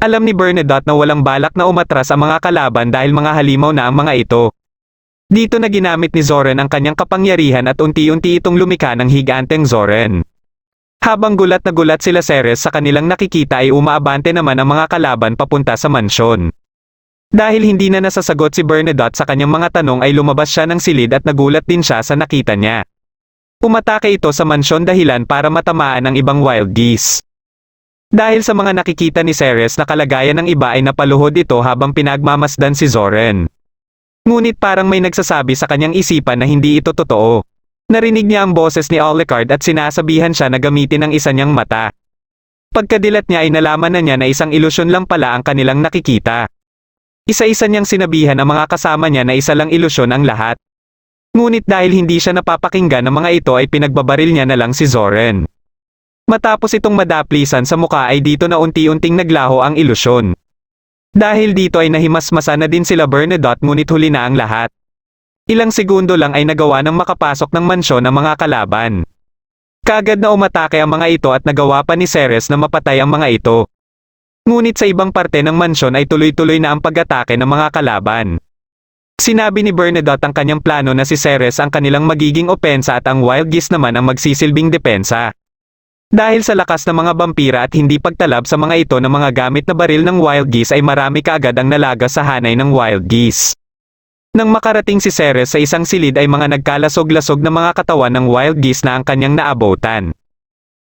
Alam ni Bernadotte na walang balak na umatras ang mga kalaban dahil mga halimaw na ang mga ito. Dito na ginamit ni Zoren ang kanyang kapangyarihan at unti-unti itong lumikha ng higanteng Zoren. Habang gulat na gulat sila Ceres sa kanilang nakikita ay umaabante naman ang mga kalaban papunta sa mansyon. Dahil hindi na nasasagot si Bernadotte sa kanyang mga tanong ay lumabas siya ng silid at nagulat din siya sa nakita niya. Umatake ito sa mansyon dahilan para matamaan ang ibang wild geese. Dahil sa mga nakikita ni Ceres na kalagayan ng iba ay napaluhod ito habang pinagmamasdan si Zoren. Ngunit parang may nagsasabi sa kanyang isipan na hindi ito totoo. Narinig niya ang boses ni Alucard at sinasabihan siya na gamitin ang isa niyang mata. Pagkadilat niya ay nalaman na niya na isang ilusyon lang pala ang kanilang nakikita. Isa-isa niyang sinabihan ang mga kasama niya na isa lang ilusyon ang lahat. Ngunit dahil hindi siya napapakinggan ng mga ito ay pinagbabaril niya na lang si Zoren. Matapos itong madaplisan sa muka ay dito na unti-unting naglaho ang ilusyon. Dahil dito ay nahimasmasan na din sila Bernadotte ngunit huli na ang lahat. Ilang segundo lang ay nagawa ng makapasok ng mansyon ang mga kalaban. Kaagad na umatake ang mga ito at nagawa pa ni Ceres na mapatay ang mga ito. Ngunit sa ibang parte ng mansyon ay tuloy-tuloy na ang pag-atake ng mga kalaban. Sinabi ni Bernadotte ang kanyang plano na si Ceres ang kanilang magiging opensa at ang wild geese naman ang magsisilbing depensa. Dahil sa lakas ng mga vampira at hindi pagtalab sa mga ito ng mga gamit na baril ng wild geese ay marami kaagad ang nalaga sa hanay ng wild geese. Nang makarating si Ceres sa isang silid ay mga nagkalasog-lasog na mga katawan ng wild geese na ang kanyang naabutan.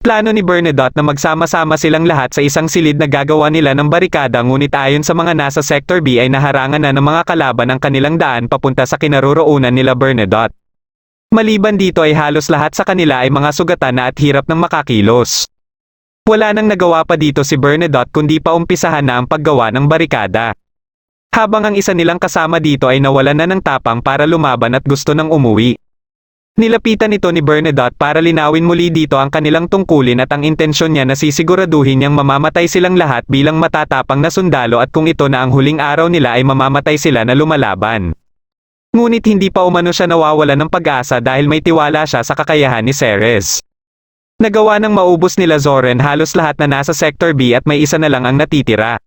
Plano ni Bernadotte na magsama-sama silang lahat sa isang silid na gagawa nila ng barikada ngunit ayon sa mga nasa Sector B ay naharangan na ng mga kalaban ang kanilang daan papunta sa kinaroroonan nila Bernadotte. Maliban dito ay halos lahat sa kanila ay mga sugatan na at hirap ng makakilos. Wala nang nagawa pa dito si Bernadotte kundi pa umpisahan na ang paggawa ng barikada. Habang ang isa nilang kasama dito ay nawalan na ng tapang para lumaban at gusto nang umuwi. Nilapitan ito ni Bernadotte para linawin muli dito ang kanilang tungkulin at ang intensyon niya na sisiguraduhin niyang mamamatay silang lahat bilang matatapang na sundalo at kung ito na ang huling araw nila ay mamamatay sila na lumalaban. Ngunit hindi pa umano siya nawawalan ng pag-asa dahil may tiwala siya sa kakayahan ni Ceres. Nagawa ng maubos nila Zoren halos lahat na nasa Sector B at may isa na lang ang natitira.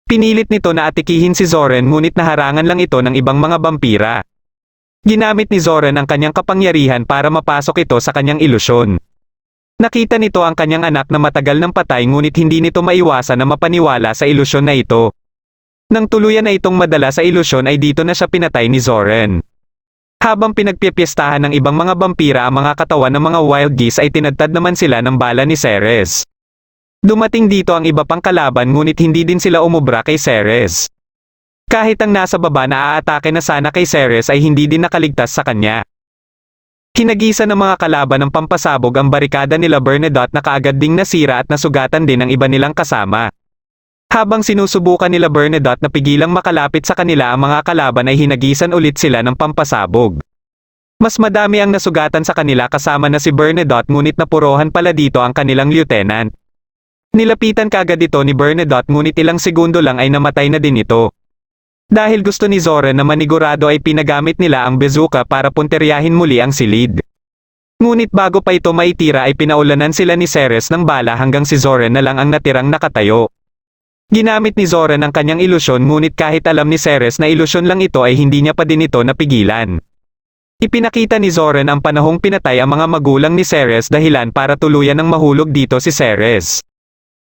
Pinilit nito na atikihin si Zoren ngunit naharangan lang ito ng ibang mga vampira. Ginamit ni Zoren ang kanyang kapangyarihan para mapasok ito sa kanyang ilusyon. Nakita nito ang kanyang anak na matagal ng patay ngunit hindi nito maiwasan na mapaniwala sa ilusyon na ito. Nang tuluyan na itong madala sa ilusyon ay dito na siya pinatay ni Zoren. Habang pinagpipiestahan ng ibang mga vampira ang mga katawan ng mga wild geese ay tinadtad naman sila ng bala ni Ceres. Dumating dito ang iba pang kalaban ngunit hindi din sila umubra kay Ceres. Kahit ang nasa baba na aatake na sana kay Ceres ay hindi din nakaligtas sa kanya. Kinagisa ng mga kalaban ng pampasabog ang barikada nila Bernadotte na kaagad ding nasira at nasugatan din ang iba nilang kasama. Habang sinusubukan nila Bernadotte na pigilang makalapit sa kanila ang mga kalaban ay hinagisan ulit sila ng pampasabog. Mas madami ang nasugatan sa kanila kasama na si Bernadotte ngunit napurohan pala dito ang kanilang lieutenant. Nilapitan kaagad ito ni Bernadotte ngunit ilang segundo lang ay namatay na din ito. Dahil gusto ni Zoren na manigurado ay pinagamit nila ang bazooka para punteryahin muli ang silid. Ngunit bago pa ito maitira ay pinaulanan sila ni Ceres ng bala hanggang si Zoren na lang ang natirang nakatayo. Ginamit ni Zoren ang kanyang ilusyon ngunit kahit alam ni Ceres na ilusyon lang ito ay hindi niya pa din ito napigilan. Ipinakita ni Zoren ang panahong pinatay ang mga magulang ni Ceres dahilan para tuluyan ng mahulog dito si Ceres.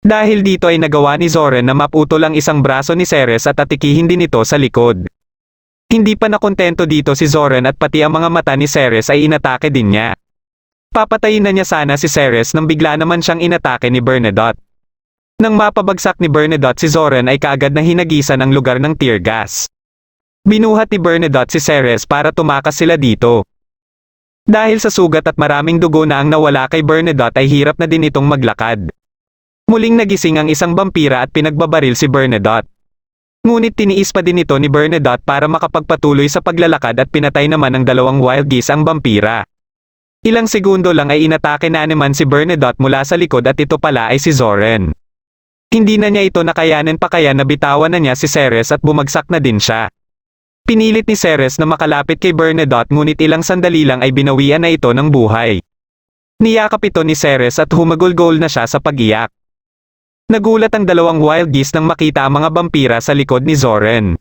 Dahil dito ay nagawa ni Zoren na maputol ang isang braso ni Ceres at atikihin din ito sa likod. Hindi pa nakontento dito si Zoren at pati ang mga mata ni Ceres ay inatake din niya. Papatayin na niya sana si Ceres nang bigla naman siyang inatake ni Bernadotte. Nang mapabagsak ni Bernadotte si Zoren ay kaagad na hinagisan ang lugar ng tear gas. Binuhat ni Bernadotte si Ceres para tumakas sila dito. Dahil sa sugat at maraming dugo na ang nawala kay Bernadotte ay hirap na din itong maglakad. Muling nagising ang isang vampira at pinagbabaril si Bernadotte. Ngunit tiniis pa din ito ni Bernadotte para makapagpatuloy sa paglalakad at pinatay naman ng dalawang wild geese ang vampira. Ilang segundo lang ay inatake na naman si Bernadotte mula sa likod at ito pala ay si Zoren. Hindi na niya ito nakayanin pa kaya nabitawan na niya si Ceres at bumagsak na din siya. Pinilit ni Ceres na makalapit kay Bernadotte ngunit ilang sandali lang ay binawian na ito ng buhay. Niyakap ito ni Ceres at humagulgol na siya sa pag-iyak. Nagulat ang dalawang wild geese nang makita ang mga vampira sa likod ni Zoren.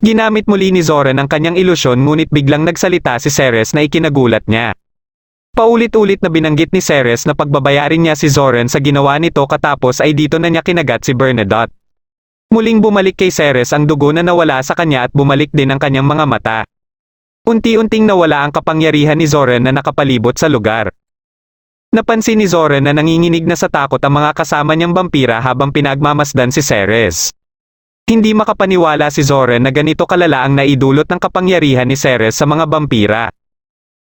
Ginamit muli ni Zoren ang kanyang ilusyon ngunit biglang nagsalita si Ceres na ikinagulat niya. Paulit-ulit na binanggit ni Ceres na pagbabayarin niya si Zoren sa ginawa nito katapos ay dito na niya kinagat si Bernadotte. Muling bumalik kay Ceres ang dugo na nawala sa kanya at bumalik din ang kanyang mga mata. Unti-unting nawala ang kapangyarihan ni Zoren na nakapalibot sa lugar. Napansin ni Zoren na nanginginig na sa takot ang mga kasama niyang vampira habang pinagmamasdan si Ceres. Hindi makapaniwala si Zoren na ganito kalala ang naidulot ng kapangyarihan ni Ceres sa mga vampira.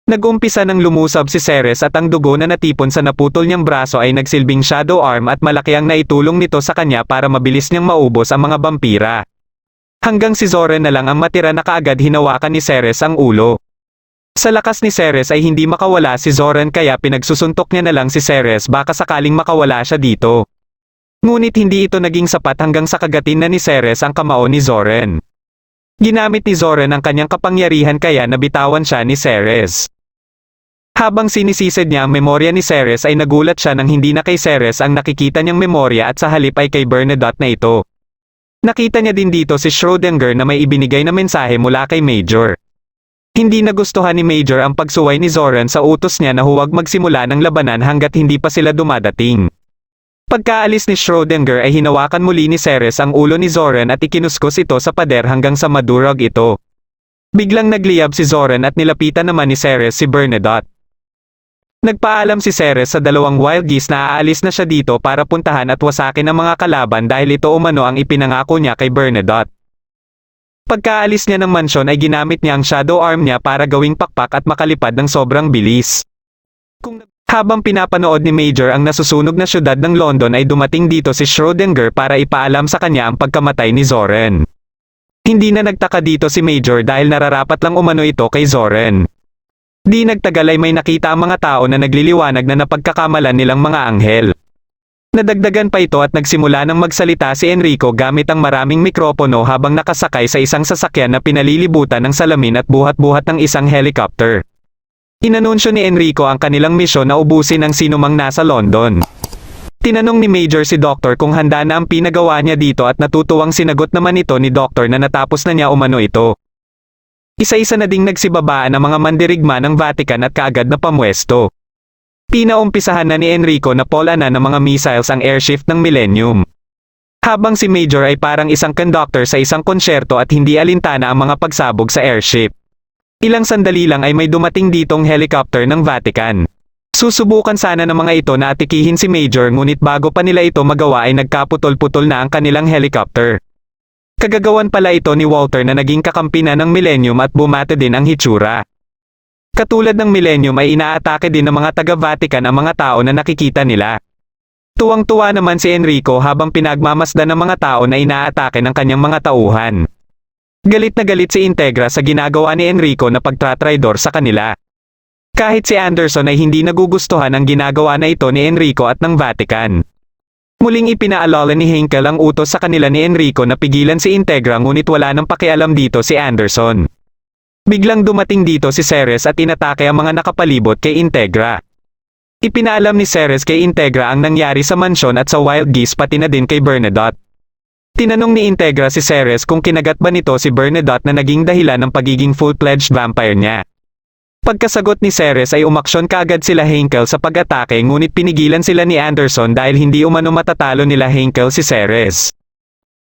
Nag-umpisa ng lumusab si Ceres at ang dugo na natipon sa naputol niyang braso ay nagsilbing shadow arm at malaki ang naitulong nito sa kanya para mabilis niyang maubos ang mga vampira. Hanggang si Zoren na lang ang matira na kaagad hinawakan ni Ceres ang ulo. Sa lakas ni Ceres ay hindi makawala si Zoren kaya pinagsusuntok niya na lang si Ceres baka sakaling makawala siya dito. Ngunit hindi ito naging sapat hanggang sa kagatin na ni Ceres ang kamao ni Zoren. Ginamit ni Zoren ang kanyang kapangyarihan kaya nabitawan siya ni Ceres. Habang sinisisid niya ang memorya ni Ceres ay nagulat siya nang hindi na kay Ceres ang nakikita niyang memorya at sa halip ay kay Bernadotte na ito. Nakita niya din dito si Schrödinger na may ibinigay na mensahe mula kay Major. Hindi nagustuhan ni Major ang pagsuway ni Zoren sa utos niya na huwag magsimula ng labanan hanggat hindi pa sila dumadating. Pagkaalis ni Schrödinger ay hinawakan muli ni Ceres ang ulo ni Zoren at ikinuskos ito sa pader hanggang sa madurog ito. Biglang nagliyab si Zoren at nilapitan naman ni Ceres si Bernadotte. Nagpaalam si Ceres sa dalawang wild geese na aalis na siya dito para puntahan at wasakin ang mga kalaban dahil ito umano ang ipinangako niya kay Bernadotte. Pagkaalis niya ng mansyon ay ginamit niya ang shadow arm niya para gawing pakpak at makalipad ng sobrang bilis. Habang pinapanood ni Major ang nasusunog na syudad ng London ay dumating dito si Schrödinger para ipaalam sa kanya ang pagkamatay ni Zoren. Hindi na nagtaka dito si Major dahil nararapat lang umano ito kay Zoren. Di nagtagal ay may nakita ang mga tao na nagliliwanag na napagkakamalan nilang mga anghel. Nadagdagan pa ito at nagsimula ng magsalita si Enrico gamit ang maraming mikropono habang nakasakay sa isang sasakyan na pinalilibutan ng salamin at buhat-buhat ng isang helicopter. Inanunsyo ni Enrico ang kanilang misyon na ubusin ang sinumang nasa London. Tinanong ni Major si Doctor kung handa na ang pinagawa niya dito at natutuwang sinagot naman ito ni Doctor na natapos na niya umano ito. Isa-isa na ding nagsibabaan ang mga mandirigma ng Vatican at kaagad na pamwesto. Pinaumpisahan na ni Enrico na polanan ng mga missiles ang airshift ng Millennium. Habang si Major ay parang isang conductor sa isang konsyerto at hindi alintana ang mga pagsabog sa airship. Ilang sandali lang ay may dumating ditong helicopter ng Vatican. Susubukan sana ng mga ito na atikihin si Major ngunit bago pa nila ito magawa ay nagkaputol-putol na ang kanilang helicopter. Kagagawan pala ito ni Walter na naging kakampi na ng Millennium at bumato din ang hitsura. Katulad ng Millennium ay inaatake din ng mga taga-Vatican ang mga tao na nakikita nila. Tuwang-tuwa naman si Enrico habang pinagmamasdan ng mga tao na inaatake ng kanyang mga tauhan. Galit na galit si Integra sa ginagawa ni Enrico na pagtratraidor sa kanila. Kahit si Anderson ay hindi nagugustuhan ang ginagawa na ito ni Enrico at ng Vatican. Muling ipinaalala ni Henkel ang utos sa kanila ni Enrico na pigilan si Integra ngunit wala nang pakialam dito si Anderson. Biglang dumating dito si Ceres at inatake ang mga nakapalibot kay Integra. Ipinaalam ni Ceres kay Integra ang nangyari sa mansyon at sa wild geese pati na din kay Bernadotte. Tinanong ni Integra si Ceres kung kinagat ba nito si Bernadotte na naging dahilan ng pagiging full-fledged vampire niya. Pagkasagot ni Ceres ay umaksyon kaagad sila Henkel sa pag-atake ngunit pinigilan sila ni Anderson dahil hindi umano matatalo nila Henkel si Ceres.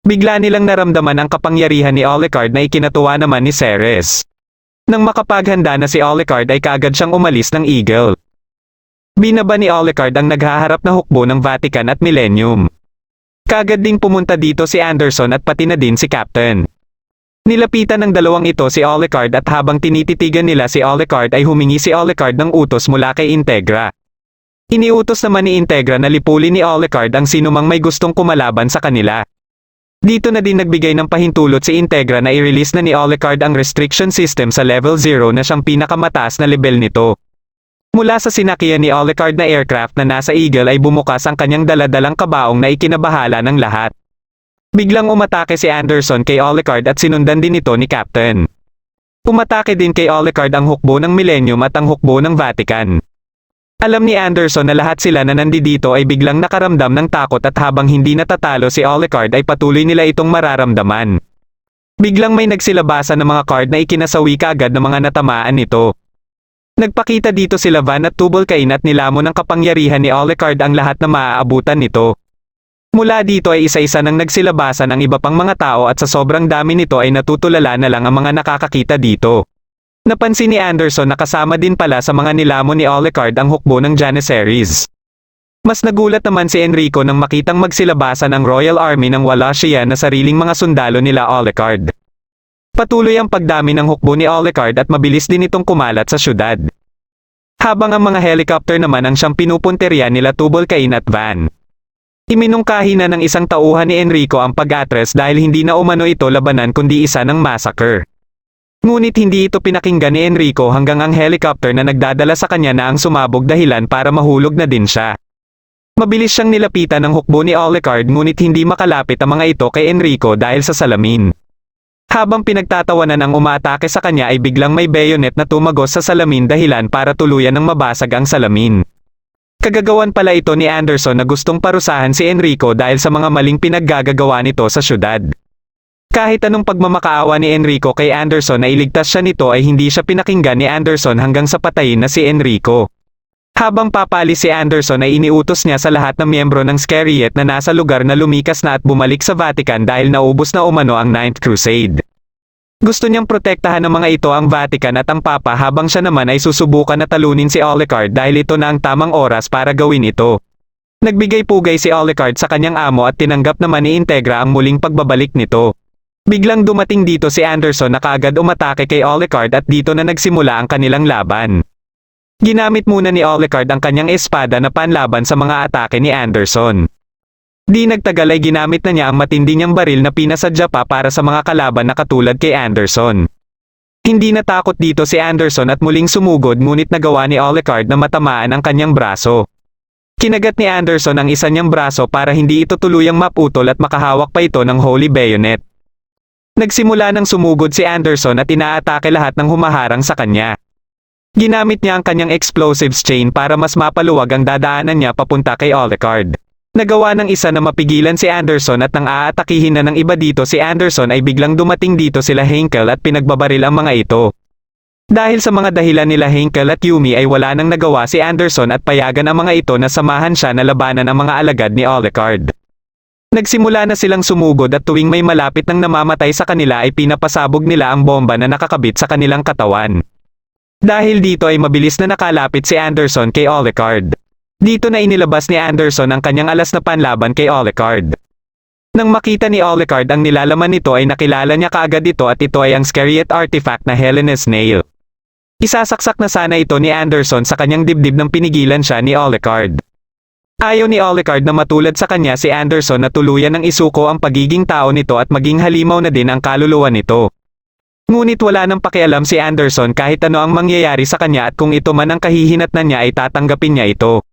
Bigla nilang naramdaman ang kapangyarihan ni Alucard na ikinatuwa naman ni Ceres. Nang makapaghanda na si Alucard ay kaagad siyang umalis ng Eagle. Binaba ni Alucard ang naghaharap na hukbo ng Vatican at Millennium. Kaagad ding pumunta dito si Anderson at pati na din si Captain. Nilapitan ng dalawang ito si Alucard at habang tinititigan nila si Alucard ay humingi si Alucard ng utos mula kay Integra. Iniutos naman ni Integra na lipulin ni Alucard ang sinumang may gustong kumalaban sa kanila. Dito na din nagbigay ng pahintulot si Integra na i-release na ni Alucard ang restriction system sa level 0 na siyang pinakamataas na level nito. Mula sa sinakyan ni Alucard na aircraft na nasa Eagle ay bumukas ang kanyang daladalang kabaong na ikinabahala ng lahat. Biglang umatake si Anderson kay Alucard at sinundan din ito ni Captain. Umatake din kay Alucard ang hukbo ng Millennium at ang hukbo ng Vatican. Alam ni Anderson na lahat sila na nandito ay biglang nakaramdam ng takot at habang hindi natatalo si Alucard ay patuloy nila itong mararamdaman. Biglang may nagsilabasan ng mga card na ikinasawi kaagad ng mga natamaan nito. Nagpakita dito sila Van at Tubalcain at nilamon ng kapangyarihan ni Alucard ang lahat na maaabutan nito. Mula dito ay isa-isa nang nagsilabasan ang iba pang mga tao at sa sobrang dami nito ay natutulala na lang ang mga nakakakita dito. Napansin ni Anderson na kasama din pala sa mga nilamon ni Alucard ang hukbo ng Janissaries. Mas nagulat naman si Enrico nang makitang magsilabasan ang Royal Army ng Wallachia na sariling mga sundalo nila Alucard. Patuloy ang pagdami ng hukbo ni Alucard at mabilis din itong kumalat sa syudad. Habang ang mga helicopter naman ang siyang pinupunteriya nila Tubalcain at Van. Iminungkahi na ng isang tauhan ni Enrico ang pag-atres dahil hindi na umano ito labanan kundi isa ng massacre. Ngunit hindi ito pinakinggan ni Enrico hanggang ang helicopter na nagdadala sa kanya na ang sumabog dahilan para mahulog na din siya. Mabilis siyang nilapitan ng hukbo ni Alucard ngunit hindi makalapit ang mga ito kay Enrico dahil sa salamin. Habang pinagtatawanan ang umaatake sa kanya ay biglang may bayonet na tumagos sa salamin dahilan para tuluyan ng mabasag ang salamin. Kagagawan pala ito ni Anderson na gustong parusahan si Enrico dahil sa mga maling pinaggagawa nito sa syudad. Kahit anong pagmamakaawa ni Enrico kay Anderson na iligtas siya nito ay hindi siya pinakinggan ni Anderson hanggang sa patayin na si Enrico. Habang papalis si Anderson ay iniutos niya sa lahat ng miyembro ng Scariet na nasa lugar na lumikas na at bumalik sa Vatican dahil naubos na umano ang Ninth Crusade. Gusto niyang protektahan ng mga ito ang Vatican at ang Papa habang siya naman ay susubukan na talunin si Alucard dahil ito na ang tamang oras para gawin ito. Nagbigay pugay si Alucard sa kanyang amo at tinanggap naman ni Integra ang muling pagbabalik nito. Biglang dumating dito si Anderson na kaagad umatake kay Alucard at dito na nagsimula ang kanilang laban. Ginamit muna ni Alucard ang kanyang espada na panlaban sa mga atake ni Anderson. Di nagtagal ay ginamit na niya ang matindi niyang baril na pinasadya pa para sa mga kalaban na katulad kay Anderson. Hindi natakot dito si Anderson at muling sumugod ngunit nagawa ni Alucard na matamaan ang kanyang braso. Kinagat ni Anderson ang isa niyang braso para hindi ito tuluyang maputol at makahawak pa ito ng Holy Bayonet. Nagsimula ng sumugod si Anderson at inaatake lahat ng humaharang sa kanya. Ginamit niya ang kanyang explosives chain para mas mapaluwag ang dadaanan niya papunta kay Alucard. Nagawa ng isa na mapigilan si Anderson at nang aatakihin na ng iba dito si Anderson ay biglang dumating dito sila Henkel at pinagbabaril ang mga ito. Dahil sa mga dahilan nila Henkel at Yumi ay wala nang nagawa si Anderson at payagan ang mga ito na samahan siya na labanan ang mga alagad ni Alucard. Nagsimula na silang sumugod at tuwing may malapit nang namamatay sa kanila ay pinapasabog nila ang bomba na nakakabit sa kanilang katawan. Dahil dito ay mabilis na nakalapit si Anderson kay Alucard. Dito na inilabas ni Anderson ang kanyang alas na panlaban kay Alucard. Nang makita ni Alucard ang nilalaman nito ay nakilala niya kaagad ito at ito ay ang Scariet artifact na Helene's Nail. Isasaksak na sana ito ni Anderson sa kanyang dibdib nang pinigilan siya ni Alucard. Ayaw ni Alucard na matulad sa kanya si Anderson na tuluyan ng isuko ang pagiging tao nito at maging halimaw na din ang kaluluwa nito. Ngunit wala nang pakialam si Anderson kahit ano ang mangyayari sa kanya at kung ito man ang kahihinatnan niya ay tatanggapin niya ito.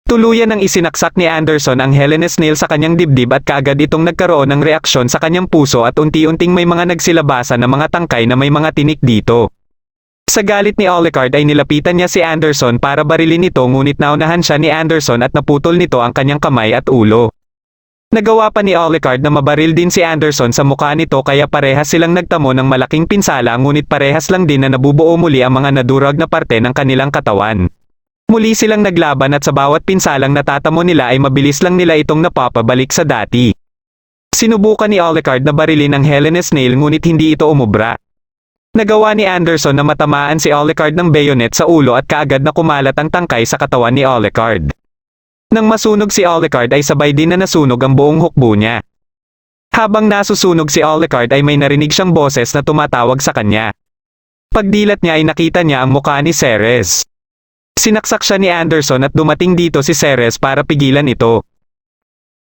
Tuluyan ang isinaksak ni Anderson ang Helene's Nail sa kanyang dibdib at kaagad itong nagkaroon ng reaksyon sa kanyang puso at unti-unting may mga nagsilabasan na mga tangkay na may mga tinik dito. Sa galit ni Alucard ay nilapitan niya si Anderson para barilin ito ngunit naunahan siya ni Anderson at naputol nito ang kanyang kamay at ulo. Nagawa pa ni Alucard na mabaril din si Anderson sa mukha nito kaya parehas silang nagtamo ng malaking pinsala ngunit parehas lang din na nabubuo muli ang mga nadurog na parte ng kanilang katawan. Muli silang naglaban at sa bawat pinsalang natatamo nila ay mabilis lang nila itong napapabalik sa dati. Sinubukan ni Alucard na barilin ang Helene's Nail ngunit hindi ito umubra. Nagawa ni Anderson na matamaan si Alucard ng bayonet sa ulo at kaagad na kumalat ang tangkay sa katawan ni Alucard. Nang masunog si Alucard ay sabay din na nasunog ang buong hukbo niya. Habang nasusunog si Alucard ay may narinig siyang boses na tumatawag sa kanya. Pagdilat niya ay nakita niya ang mukha ni Ceres. Sinaksak siya ni Anderson at dumating dito si Ceres para pigilan ito.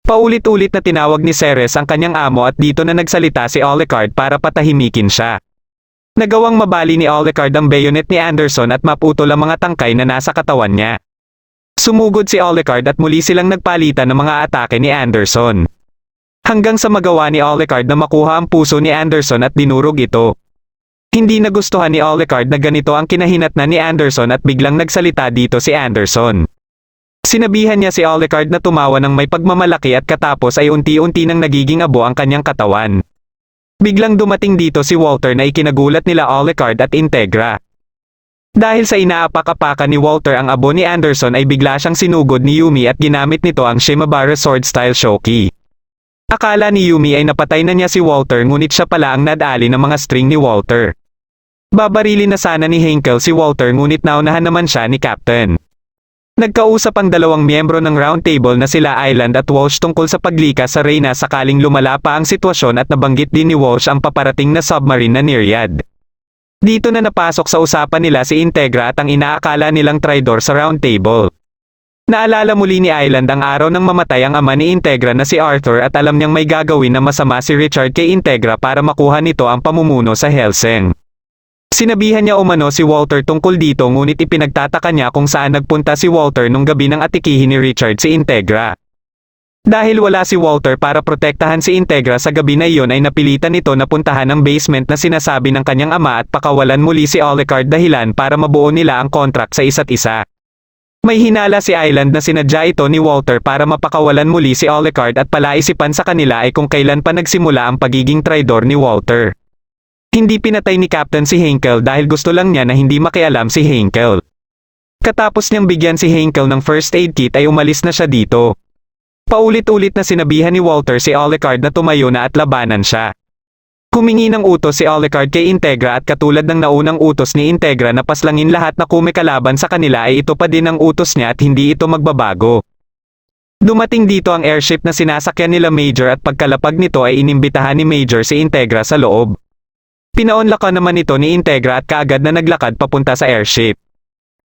Paulit-ulit na tinawag ni Ceres ang kanyang amo at dito na nagsalita si Alucard para patahimikin siya. Nagawang mabali ni Alucard ang bayonet ni Anderson at maputol ang mga tangkay na nasa katawan niya. Sumugod si Alucard at muli silang nagpalitan ng mga atake ni Anderson. Hanggang sa magawa ni Alucard na makuha ang puso ni Anderson at dinurog ito. Hindi nagustuhan ni Alucard na ganito ang kinahinatnan ni Anderson at biglang nagsalita dito si Anderson. Sinabihan niya si Alucard na tumawa ng may pagmamalaki at katapos ay unti-unti nang nagiging abo ang kanyang katawan. Biglang dumating dito si Walter na ikinagulat nila Alucard at Integra. Dahil sa inaapak-apakan ni Walter ang abo ni Anderson ay bigla siyang sinugod ni Yumi at ginamit nito ang Shimabara Sword Style Shoki. Akala ni Yumi ay napatay na niya si Walter ngunit siya pala ang nadali ng mga string ni Walter. Babarilin na sana ni Henkel si Walter ngunit naunahan naman siya ni Captain. Nagkausap ang dalawang miyembro ng Round Table na sila Island at Walsh tungkol sa paglikas sa Reyna sakaling lumala pa ang sitwasyon at nabanggit din ni Walsh ang paparating na submarine na Nereid. Dito na napasok sa usapan nila si Integra at ang inaakala nilang traidor sa Round Table. Naalala muli ni Island ang araw nang mamatay ang ama ni Integra na si Arthur at alam niyang may gagawin na masama si Richard kay Integra para makuha nito ang pamumuno sa Hellsing. Sinabihan niya umano si Walter tungkol dito ngunit ipinagtataka niya kung saan nagpunta si Walter nung gabi nang atikihin ni Richard si Integra. Dahil wala si Walter para protektahan si Integra sa gabi na iyon ay napilitan ito na puntahan ang basement na sinasabi ng kanyang ama at pakawalan muli si Alucard dahilan para mabuo nila ang contract sa isa't isa. May hinala si Island na sinadya ito ni Walter para mapakawalan muli si Alucard at palaisipan sa kanila ay kung kailan pa nagsimula ang pagiging traidor ni Walter. Hindi pinatay ni Captain si Henkel dahil gusto lang niya na hindi makialam si Henkel. Katapos niyang bigyan si Henkel ng first aid kit ay umalis na siya dito. Paulit-ulit na sinabihan ni Walter si Alucard na tumayo na at labanan siya. Humingi ng utos si Alucard kay Integra at katulad ng naunang utos ni Integra na paslangin lahat na kumikalaban sa kanila ay ito pa din ang utos niya at hindi ito magbabago. Dumating dito ang airship na sinasakyan nila Major at pagkalapag nito ay inimbitahan ni Major si Integra sa loob. Pinaunlakan naman ito ni Integra at kaagad na naglakad papunta sa airship.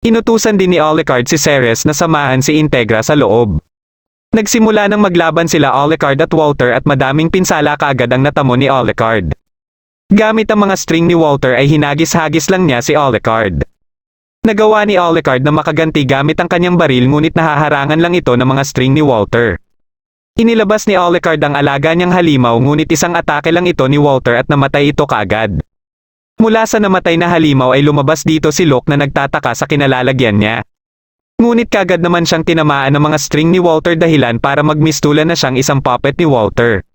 Inutusan din ni Alucard si Ceres na samahan si Integra sa loob. Nagsimula nang maglaban sila Alucard at Walter at madaming pinsala kaagad ang natamo ni Alucard. Gamit ang mga string ni Walter ay hinagis-hagis lang niya si Alucard. Nagawa ni Alucard na makaganti gamit ang kanyang baril ngunit nahaharangan lang ito ng mga string ni Walter. Inilabas ni Alucard ang alaga niyang halimaw ngunit isang atake lang ito ni Walter at namatay ito kaagad. Mula sa namatay na halimaw ay lumabas dito si Locke na nagtataka sa kinalalagyan niya. Ngunit kaagad naman siyang tinamaan ng mga string ni Walter dahilan para magmistulan na siyang isang puppet ni Walter.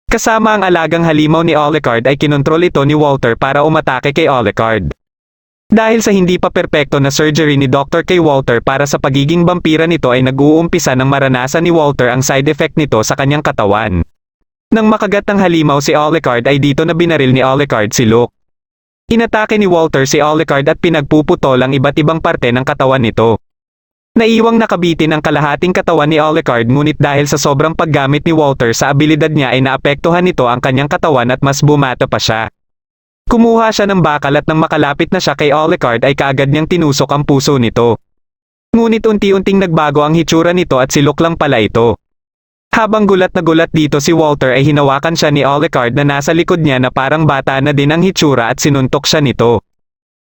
Kasama ang alagang halimaw ni Alucard ay kinontrol ito ni Walter para umatake kay Alucard. Dahil sa hindi pa perpekto na surgery ni Dr. kay Walter para sa pagiging vampira nito ay nag-uumpisa ng maranasan ni Walter ang side effect nito sa kanyang katawan. Nang makagat ng halimaw si Alucard ay dito na binaril ni Alucard si Locke. Inatake ni Walter si Alucard at pinagpuputol ang iba't ibang parte ng katawan nito. Naiwang nakabitin ang kalahating katawan ni Alucard ngunit dahil sa sobrang paggamit ni Walter sa abilidad niya ay naapektuhan nito ang kanyang katawan at mas bumata pa siya. Kumuha siya ng bakal at nang makalapit na siya kay Alucard ay kaagad niyang tinusok ang puso nito. Ngunit unti-unting nagbago ang hitsura nito at si Locke lang pala ito. Habang gulat na gulat dito si Walter ay hinawakan siya ni Alucard na nasa likod niya na parang bata na din ang hitsura at sinuntok siya nito.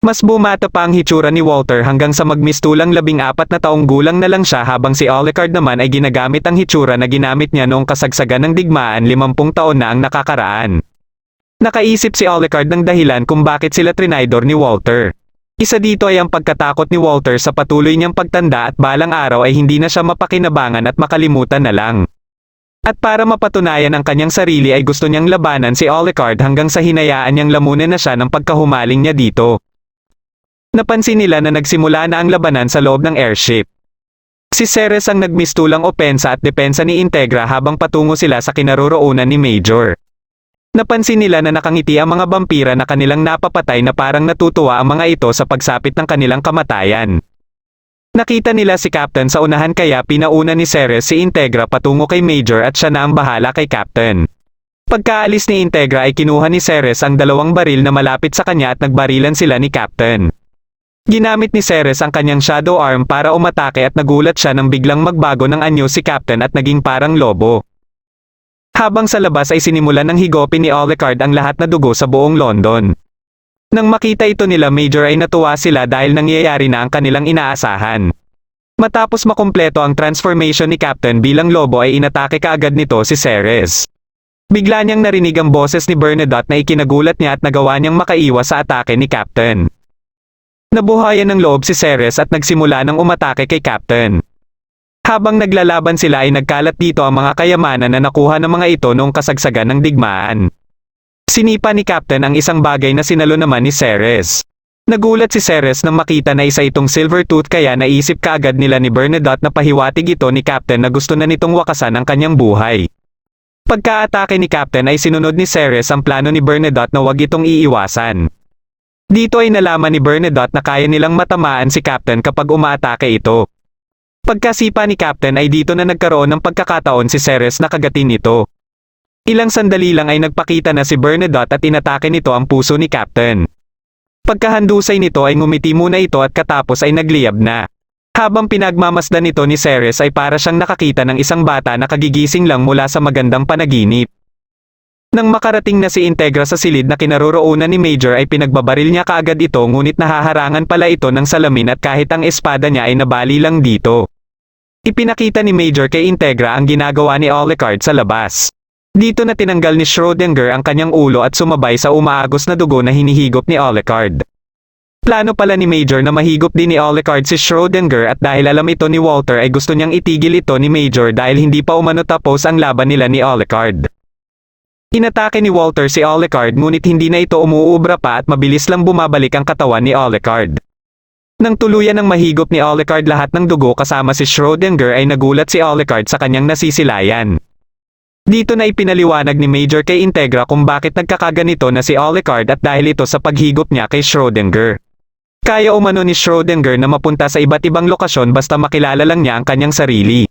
Mas bumata pa ang hitsura ni Walter hanggang sa magmistulang 14 na taong gulang na lang siya habang si Alucard naman ay ginagamit ang hitsura na ginamit niya noong kasagsagan ng digmaan 50 taon na ang nakakaraan. Nakaisip si Alucard ng dahilan kung bakit sila trinaidor ni Walter. Isa dito ay ang pagkatakot ni Walter sa patuloy niyang pagtanda at balang araw ay hindi na siya mapakinabangan at makalimutan na lang. At para mapatunayan ang kanyang sarili ay gusto niyang labanan si Alucard hanggang sa hinayaan niyang lamunin na siya ng pagkahumaling niya dito. Napansin nila na nagsimula na ang labanan sa loob ng airship. Si Ceres ang nagmistulang opensa at depensa ni Integra habang patungo sila sa kinaroroonan ni Major. Napansin nila na nakangiti ang mga vampira na kanilang napapatay na parang natutuwa ang mga ito sa pagsapit ng kanilang kamatayan. Nakita nila si Captain sa unahan kaya pinauna ni Ceres si Integra patungo kay Major at siya na ang bahala kay Captain. Pagkaalis ni Integra ay kinuha ni Ceres ang 2 baril na malapit sa kanya at nagbarilan sila ni Captain. Ginamit ni Ceres ang kanyang shadow arm para umatake at nagulat siya nang biglang magbago ng anyo si Captain at naging parang lobo. Habang sa labas ay sinimulan ng higopin ni Alucard ang lahat na dugo sa buong London. Nang makita ito nila Major ay natuwa sila dahil nangyayari na ang kanilang inaasahan. Matapos makumpleto ang transformation ni Captain bilang lobo ay inatake kaagad nito si Ceres. Bigla niyang narinig ang boses ni Bernadotte na ikinagulat niya at nagawa niyang makaiwas sa atake ni Captain. Nabuhayan ng loob si Ceres at nagsimula ng umatake kay Captain. Habang naglalaban sila ay nagkalat dito ang mga kayamanan na nakuha ng mga ito noong kasagsagan ng digmaan. Sinipa ni Captain ang isang bagay na sinalo naman ni Ceres. Nagulat si Ceres nang makita na isa itong silver tooth kaya naisip kaagad nila ni Bernadotte na pahiwatig ito ni Captain na gusto na nitong wakasan ang kanyang buhay. Pagka-atake ni Captain ay sinunod ni Ceres ang plano ni Bernadotte na wag itong iiwasan. Dito ay nalaman ni Bernadotte na kaya nilang matamaan si Captain kapag umaatake ito. Pagkasipa ni Captain ay dito na nagkaroon ng pagkakataon si Ceres na kagatin nito. Ilang sandali lang ay nagpakita na si Bernadotte at inatake nito ang puso ni Captain. Pagkahandusay nito ay ngumiti muna ito at katapos ay nagliyab na. Habang pinagmamasdan nito ni Ceres ay para siyang nakakita ng isang bata na kagigising lang mula sa magandang panaginip. Nang makarating na si Integra sa silid na kinaroroonan ni Major ay pinagbabaril niya kaagad ito ngunit nahaharangan pala ito ng salamin at kahit ang espada niya ay nabali lang dito. Ipinakita ni Major kay Integra ang ginagawa ni Alucard sa labas. Dito na tinanggal ni Schrödinger ang kanyang ulo at sumabay sa umaagos na dugo na hinihigop ni Alucard. Plano pala ni Major na mahigop din ni Alucard si Schrödinger at dahil alam ito ni Walter ay gusto niyang itigil ito ni Major dahil hindi pa umano tapos ang laban nila ni Alucard. Inatake ni Walter si Alucard ngunit hindi na ito umuubra pa at mabilis lang bumabalik ang katawan ni Alucard. Nang tuluyan ng mahigop ni Alucard lahat ng dugo kasama si Schrödinger ay nagulat si Alucard sa kanyang nasisilayan. Dito na ipinaliwanag ni Major kay Integra kung bakit nagkakaganito na si Alucard at dahil ito sa paghigop niya kay Schrödinger. Kaya umano ni Schrödinger na mapunta sa iba't ibang lokasyon basta makilala lang niya ang kanyang sarili.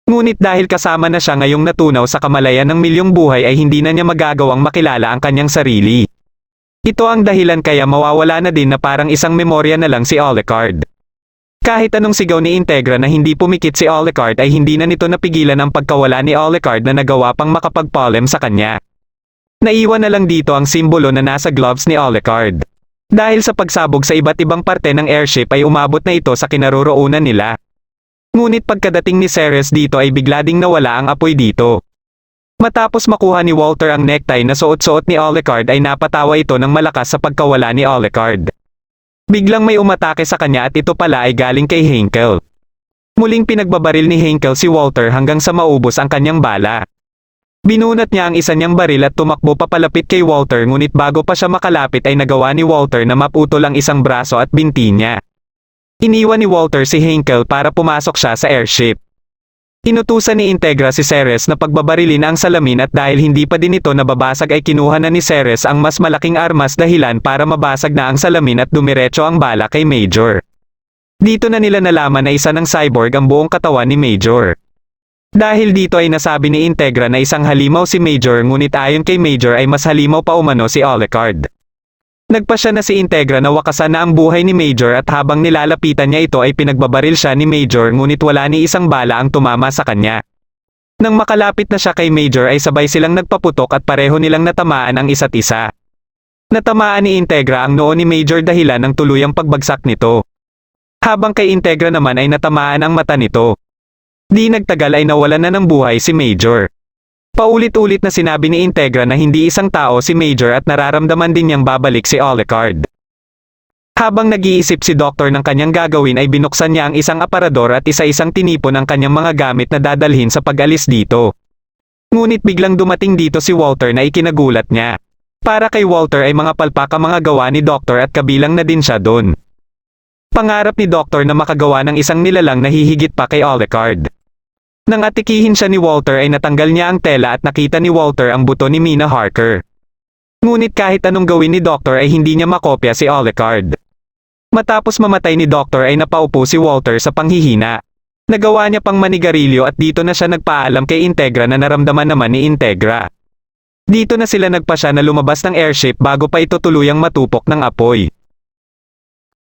Ngunit dahil kasama na siya ngayong natunaw sa kamalayan ng milyong buhay ay hindi na niya magagawang makilala ang kanyang sarili. Ito ang dahilan kaya mawawala na din na parang isang memorya na lang si Alucard. Kahit anong sigaw ni Integra na hindi pumikit si Alucard ay hindi na nito napigilan ang pagkawala ni Alucard na nagawa pang makapagpalem sa kanya. Naiwan na lang dito ang simbolo na nasa gloves ni Alucard. Dahil sa pagsabog sa iba't ibang parte ng airship ay umabot na ito sa kinaroroonan nila. Ngunit pagkadating ni Ceres dito ay bigla ding nawala ang apoy dito. Matapos makuha ni Walter ang necktie na suot-suot ni Alucard ay napatawa ito ng malakas sa pagkawala ni Alucard. Biglang may umatake sa kanya at ito pala ay galing kay Henkel. Muling pinagbabaril ni Henkel si Walter hanggang sa maubos ang kanyang bala. Binunat niya ang isa niyang baril at tumakbo papalapit kay Walter ngunit bago pa siya makalapit ay nagawa ni Walter na maputol ang isang braso at binti niya. Iniwan ni Walter si Henkel para pumasok siya sa airship. Inutusan ni Integra si Ceres na pagbabarilin ang salamin at dahil hindi pa din ito nababasag ay kinuha na ni Ceres ang mas malaking armas dahilan para mabasag na ang salamin at dumiretso ang bala kay Major. Dito na nila nalaman na isa ng cyborg ang buong katawan ni Major. Dahil dito ay nasabi ni Integra na isang halimaw si Major ngunit ayon kay Major ay mas halimaw pa umano si Alucard. Nagpasya na si Integra na wakasan na ang buhay ni Major at habang nilalapitan niya ito ay pinagbabaril siya ni Major ngunit wala ni isang bala ang tumama sa kanya. Nang makalapit na siya kay Major ay sabay silang nagpaputok at pareho nilang natamaan ang isa't isa. Natamaan ni Integra ang noo ni Major dahilan ng tuluyang pagbagsak nito. Habang kay Integra naman ay natamaan ang mata nito. Di nagtagal ay nawalan na ng buhay si Major. Paulit-ulit na sinabi ni Integra na hindi isang tao si Major at nararamdaman din niyang babalik si Alucard. Habang nag-iisip si Doktor ng kanyang gagawin ay binuksan niya ang isang aparador at isa-isang tinipon ang kanyang mga gamit na dadalhin sa pag-alis dito. Ngunit biglang dumating dito si Walter na ikinagulat niya. Para kay Walter ay mga palpak ang mga gawa ni Doktor at kabilang na din siya doon. Pangarap ni Doktor na makagawa ng isang nilalang na hihigit pa kay Alucard. Nang atikihin siya ni Walter ay natanggal niya ang tela at nakita ni Walter ang buto ni Mina Harker. Ngunit kahit anong gawin ni Doktor ay hindi niya makopya si Alucard. Matapos mamatay ni Doktor ay napaupo si Walter sa panghihina. Nagawa niya pang manigarilyo at dito na siya nagpaalam kay Integra na naramdaman naman ni Integra. Dito na sila nagpasya na lumabas ng airship bago pa ito tuluyang matupok ng apoy.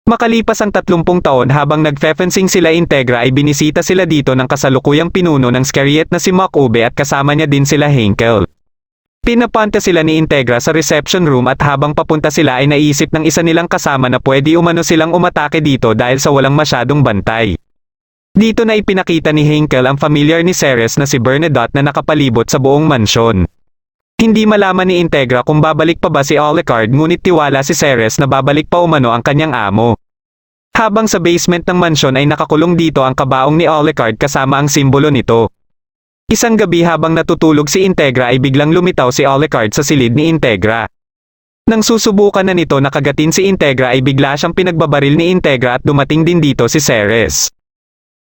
Makalipas ang 30 taon habang nagfe-fencing sila Integra ay binisita sila dito ng kasalukuyang pinuno ng Scariet na si Makube at kasama niya din sila Henkel. Pinapunta sila ni Integra sa reception room at habang papunta sila ay naisip ng isa nilang kasama na pwede umano silang umatake dito dahil sa walang masyadong bantay. Dito na ipinakita ni Henkel ang familiar ni Ceres na si Bernadotte na nakapalibot sa buong mansyon. Hindi malaman ni Integra kung babalik pa ba si Alucard, ngunit tiwala si Ceres na babalik pa umano ang kanyang amo. Habang sa basement ng mansyon ay nakakulong dito ang kabaong ni Alucard kasama ang simbolo nito. Isang gabi habang natutulog si Integra ay biglang lumitaw si Alucard sa silid ni Integra. Nang susubukan na nito na kagatin si Integra ay bigla siyang pinagbabaril ni Integra at dumating din dito si Ceres.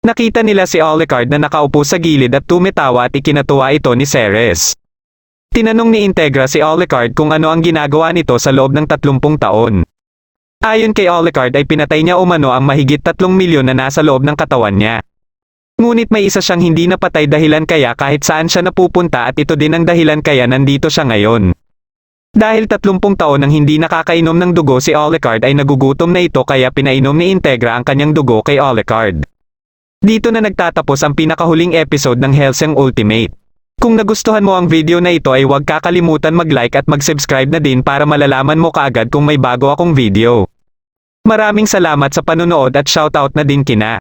Nakita nila si Alucard na nakaupo sa gilid at tumitawa at ikinatuwa ito ni Ceres. Tinanong ni Integra si Alucard kung ano ang ginagawa nito sa loob ng 30 taon. Ayon kay Alucard ay pinatay niya umano ang mahigit 3 milyon na nasa loob ng katawan niya. Ngunit may isa siyang hindi napatay dahilan kaya kahit saan siya napupunta at ito din ang dahilan kaya nandito siya ngayon. Dahil 30 taon nang hindi nakakainom ng dugo si Alucard ay nagugutom na ito kaya pinainom ni Integra ang kanyang dugo kay Alucard. Dito na nagtatapos ang pinakahuling episode ng Hellsing Ultimate. Kung nagustuhan mo ang video na ito ay huwag kakalimutan mag-like at mag-subscribe na din para malalaman mo kaagad kung may bago akong video. Maraming salamat sa panonood at shoutout na din kina